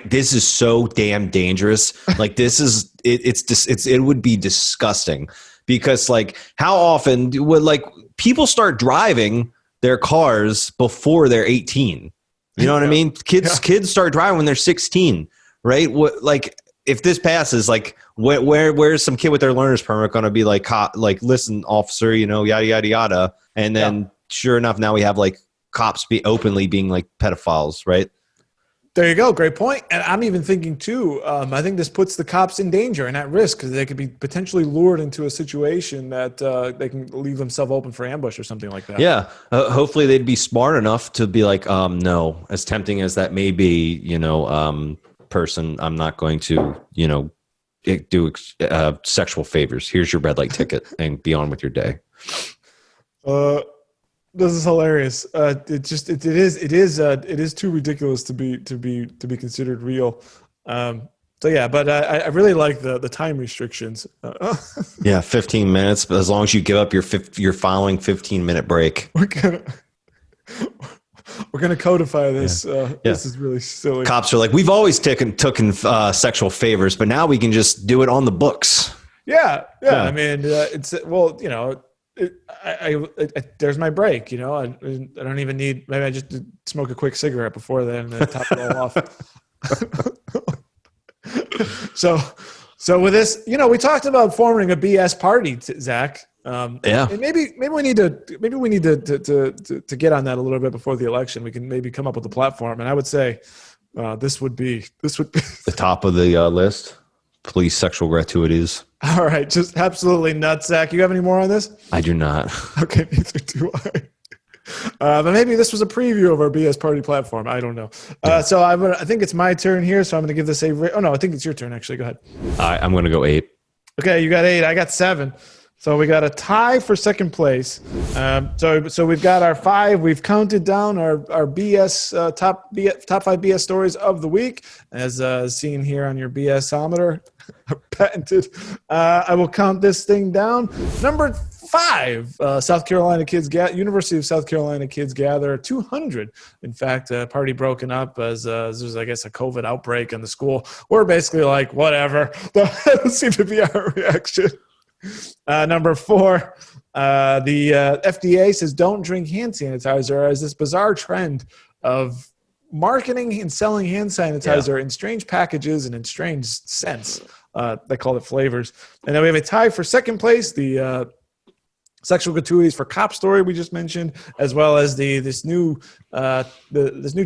this is so damn dangerous. Like it would be disgusting. Because like how often would like people start driving their cars before they're 18? You know what I mean? Kids start driving when they're 16, right? What, like if this passes, like where's some kid with their learner's permit going to be like, listen, officer, yada, yada, yada. And then sure enough, now we have like cops openly being like pedophiles, right? There you go. Great point. And I'm even thinking too, I think this puts the cops in danger and at risk because they could be potentially lured into a situation that they can leave themselves open for ambush or something like that. Yeah. Hopefully they'd be smart enough to be like, no, as tempting as that may be, person, I'm not going to, do sexual favors. Here's your red light ticket and be on with your day. This is hilarious. It is too ridiculous to be considered real. But I really like the time restrictions. 15 minutes, but as long as you give up your following 15-minute break. We're gonna codify this. This is really silly. Cops are like, we've always taken sexual favors, but now we can just do it on the books. Yeah. I mean, there's my break. I don't even need. Maybe I just smoke a quick cigarette before then and top it all off. So with this, we talked about forming a BS party, Zach. And maybe we need to get on that a little bit before the election. We can maybe come up with a platform, and I would say this would be the top of the list. Police sexual gratuities. All right, just absolutely nuts, Zach. You have any more on this? I do not. Okay, neither do I. But maybe this was a preview of our BS party platform. I don't know. So I think it's my turn here, so I'm going to give this a... Oh, no, I think it's your turn, actually. Go ahead. I'm going to go 8. Okay, you got 8. I got 7. So we got a tie for second place. So we've got our 5. We've counted down our BS top 5 BS stories of the week, as seen here on your BSometer, patented. I will count this thing down. Number 5 South Carolina kids, University of South Carolina kids gather. 200, in fact, party broken up as there's, I guess, a COVID outbreak in the school. We're basically like, whatever. That seemed to be our reaction. Number 4, the FDA says don't drink hand sanitizer, as this bizarre trend of marketing and selling hand sanitizer in strange packages and in strange scents. They call it flavors. And then we have a tie for second place, the sexual gratuities for cop story we just mentioned, as well as this new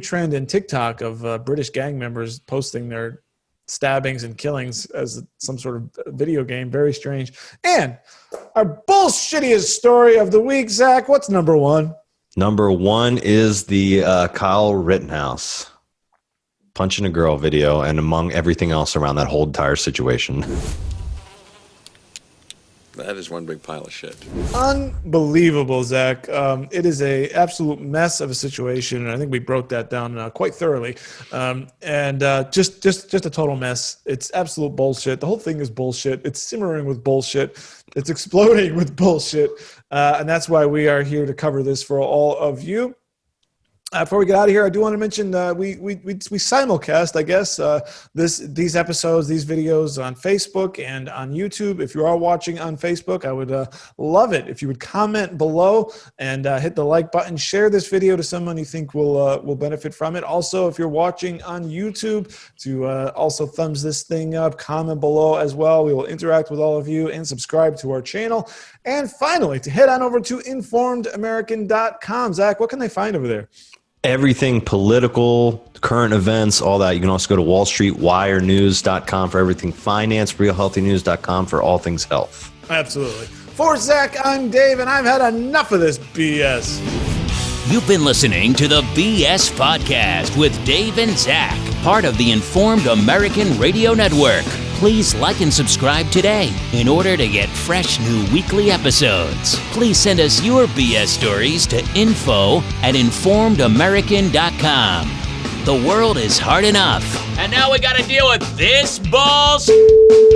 trend in TikTok of British gang members posting their stabbings and killings as some sort of video game. Very strange. And our bullshittiest story of the week, Zach, what's number 1? Number 1 is the Kyle Rittenhouse punching a girl video, and among everything else around that whole entire situation. That is one big pile of shit. Unbelievable, Zach. It is a absolute mess of a situation, and I think we broke that down quite thoroughly. Just a total mess. It's absolute bullshit. The whole thing is bullshit. It's simmering with bullshit. It's exploding with bullshit, and that's why we are here to cover this for all of you. Before we get out of here, I do want to mention we simulcast, I guess, these episodes, these videos on Facebook and on YouTube. If you are watching on Facebook, I would love it if you would comment below and hit the like button. Share this video to someone you think will benefit from it. Also, if you're watching on YouTube, to also thumbs this thing up, comment below as well. We will interact with all of you and subscribe to our channel. And finally, to head on over to informedamerican.com. Zach, what can they find over there? Everything political, current events, all that. You can also go to wallstreetwirenews.com for everything finance, realhealthynews.com for all things health. Absolutely. For Zach, I'm Dave, and I've had enough of this BS. You've been listening to the BS Podcast with Dave and Zach, part of the Informed American Radio Network. Please like and subscribe today in order to get fresh new weekly episodes. Please send us your BS stories to info@informedamerican.com. The world is hard enough, and now we gotta deal with this bullshit.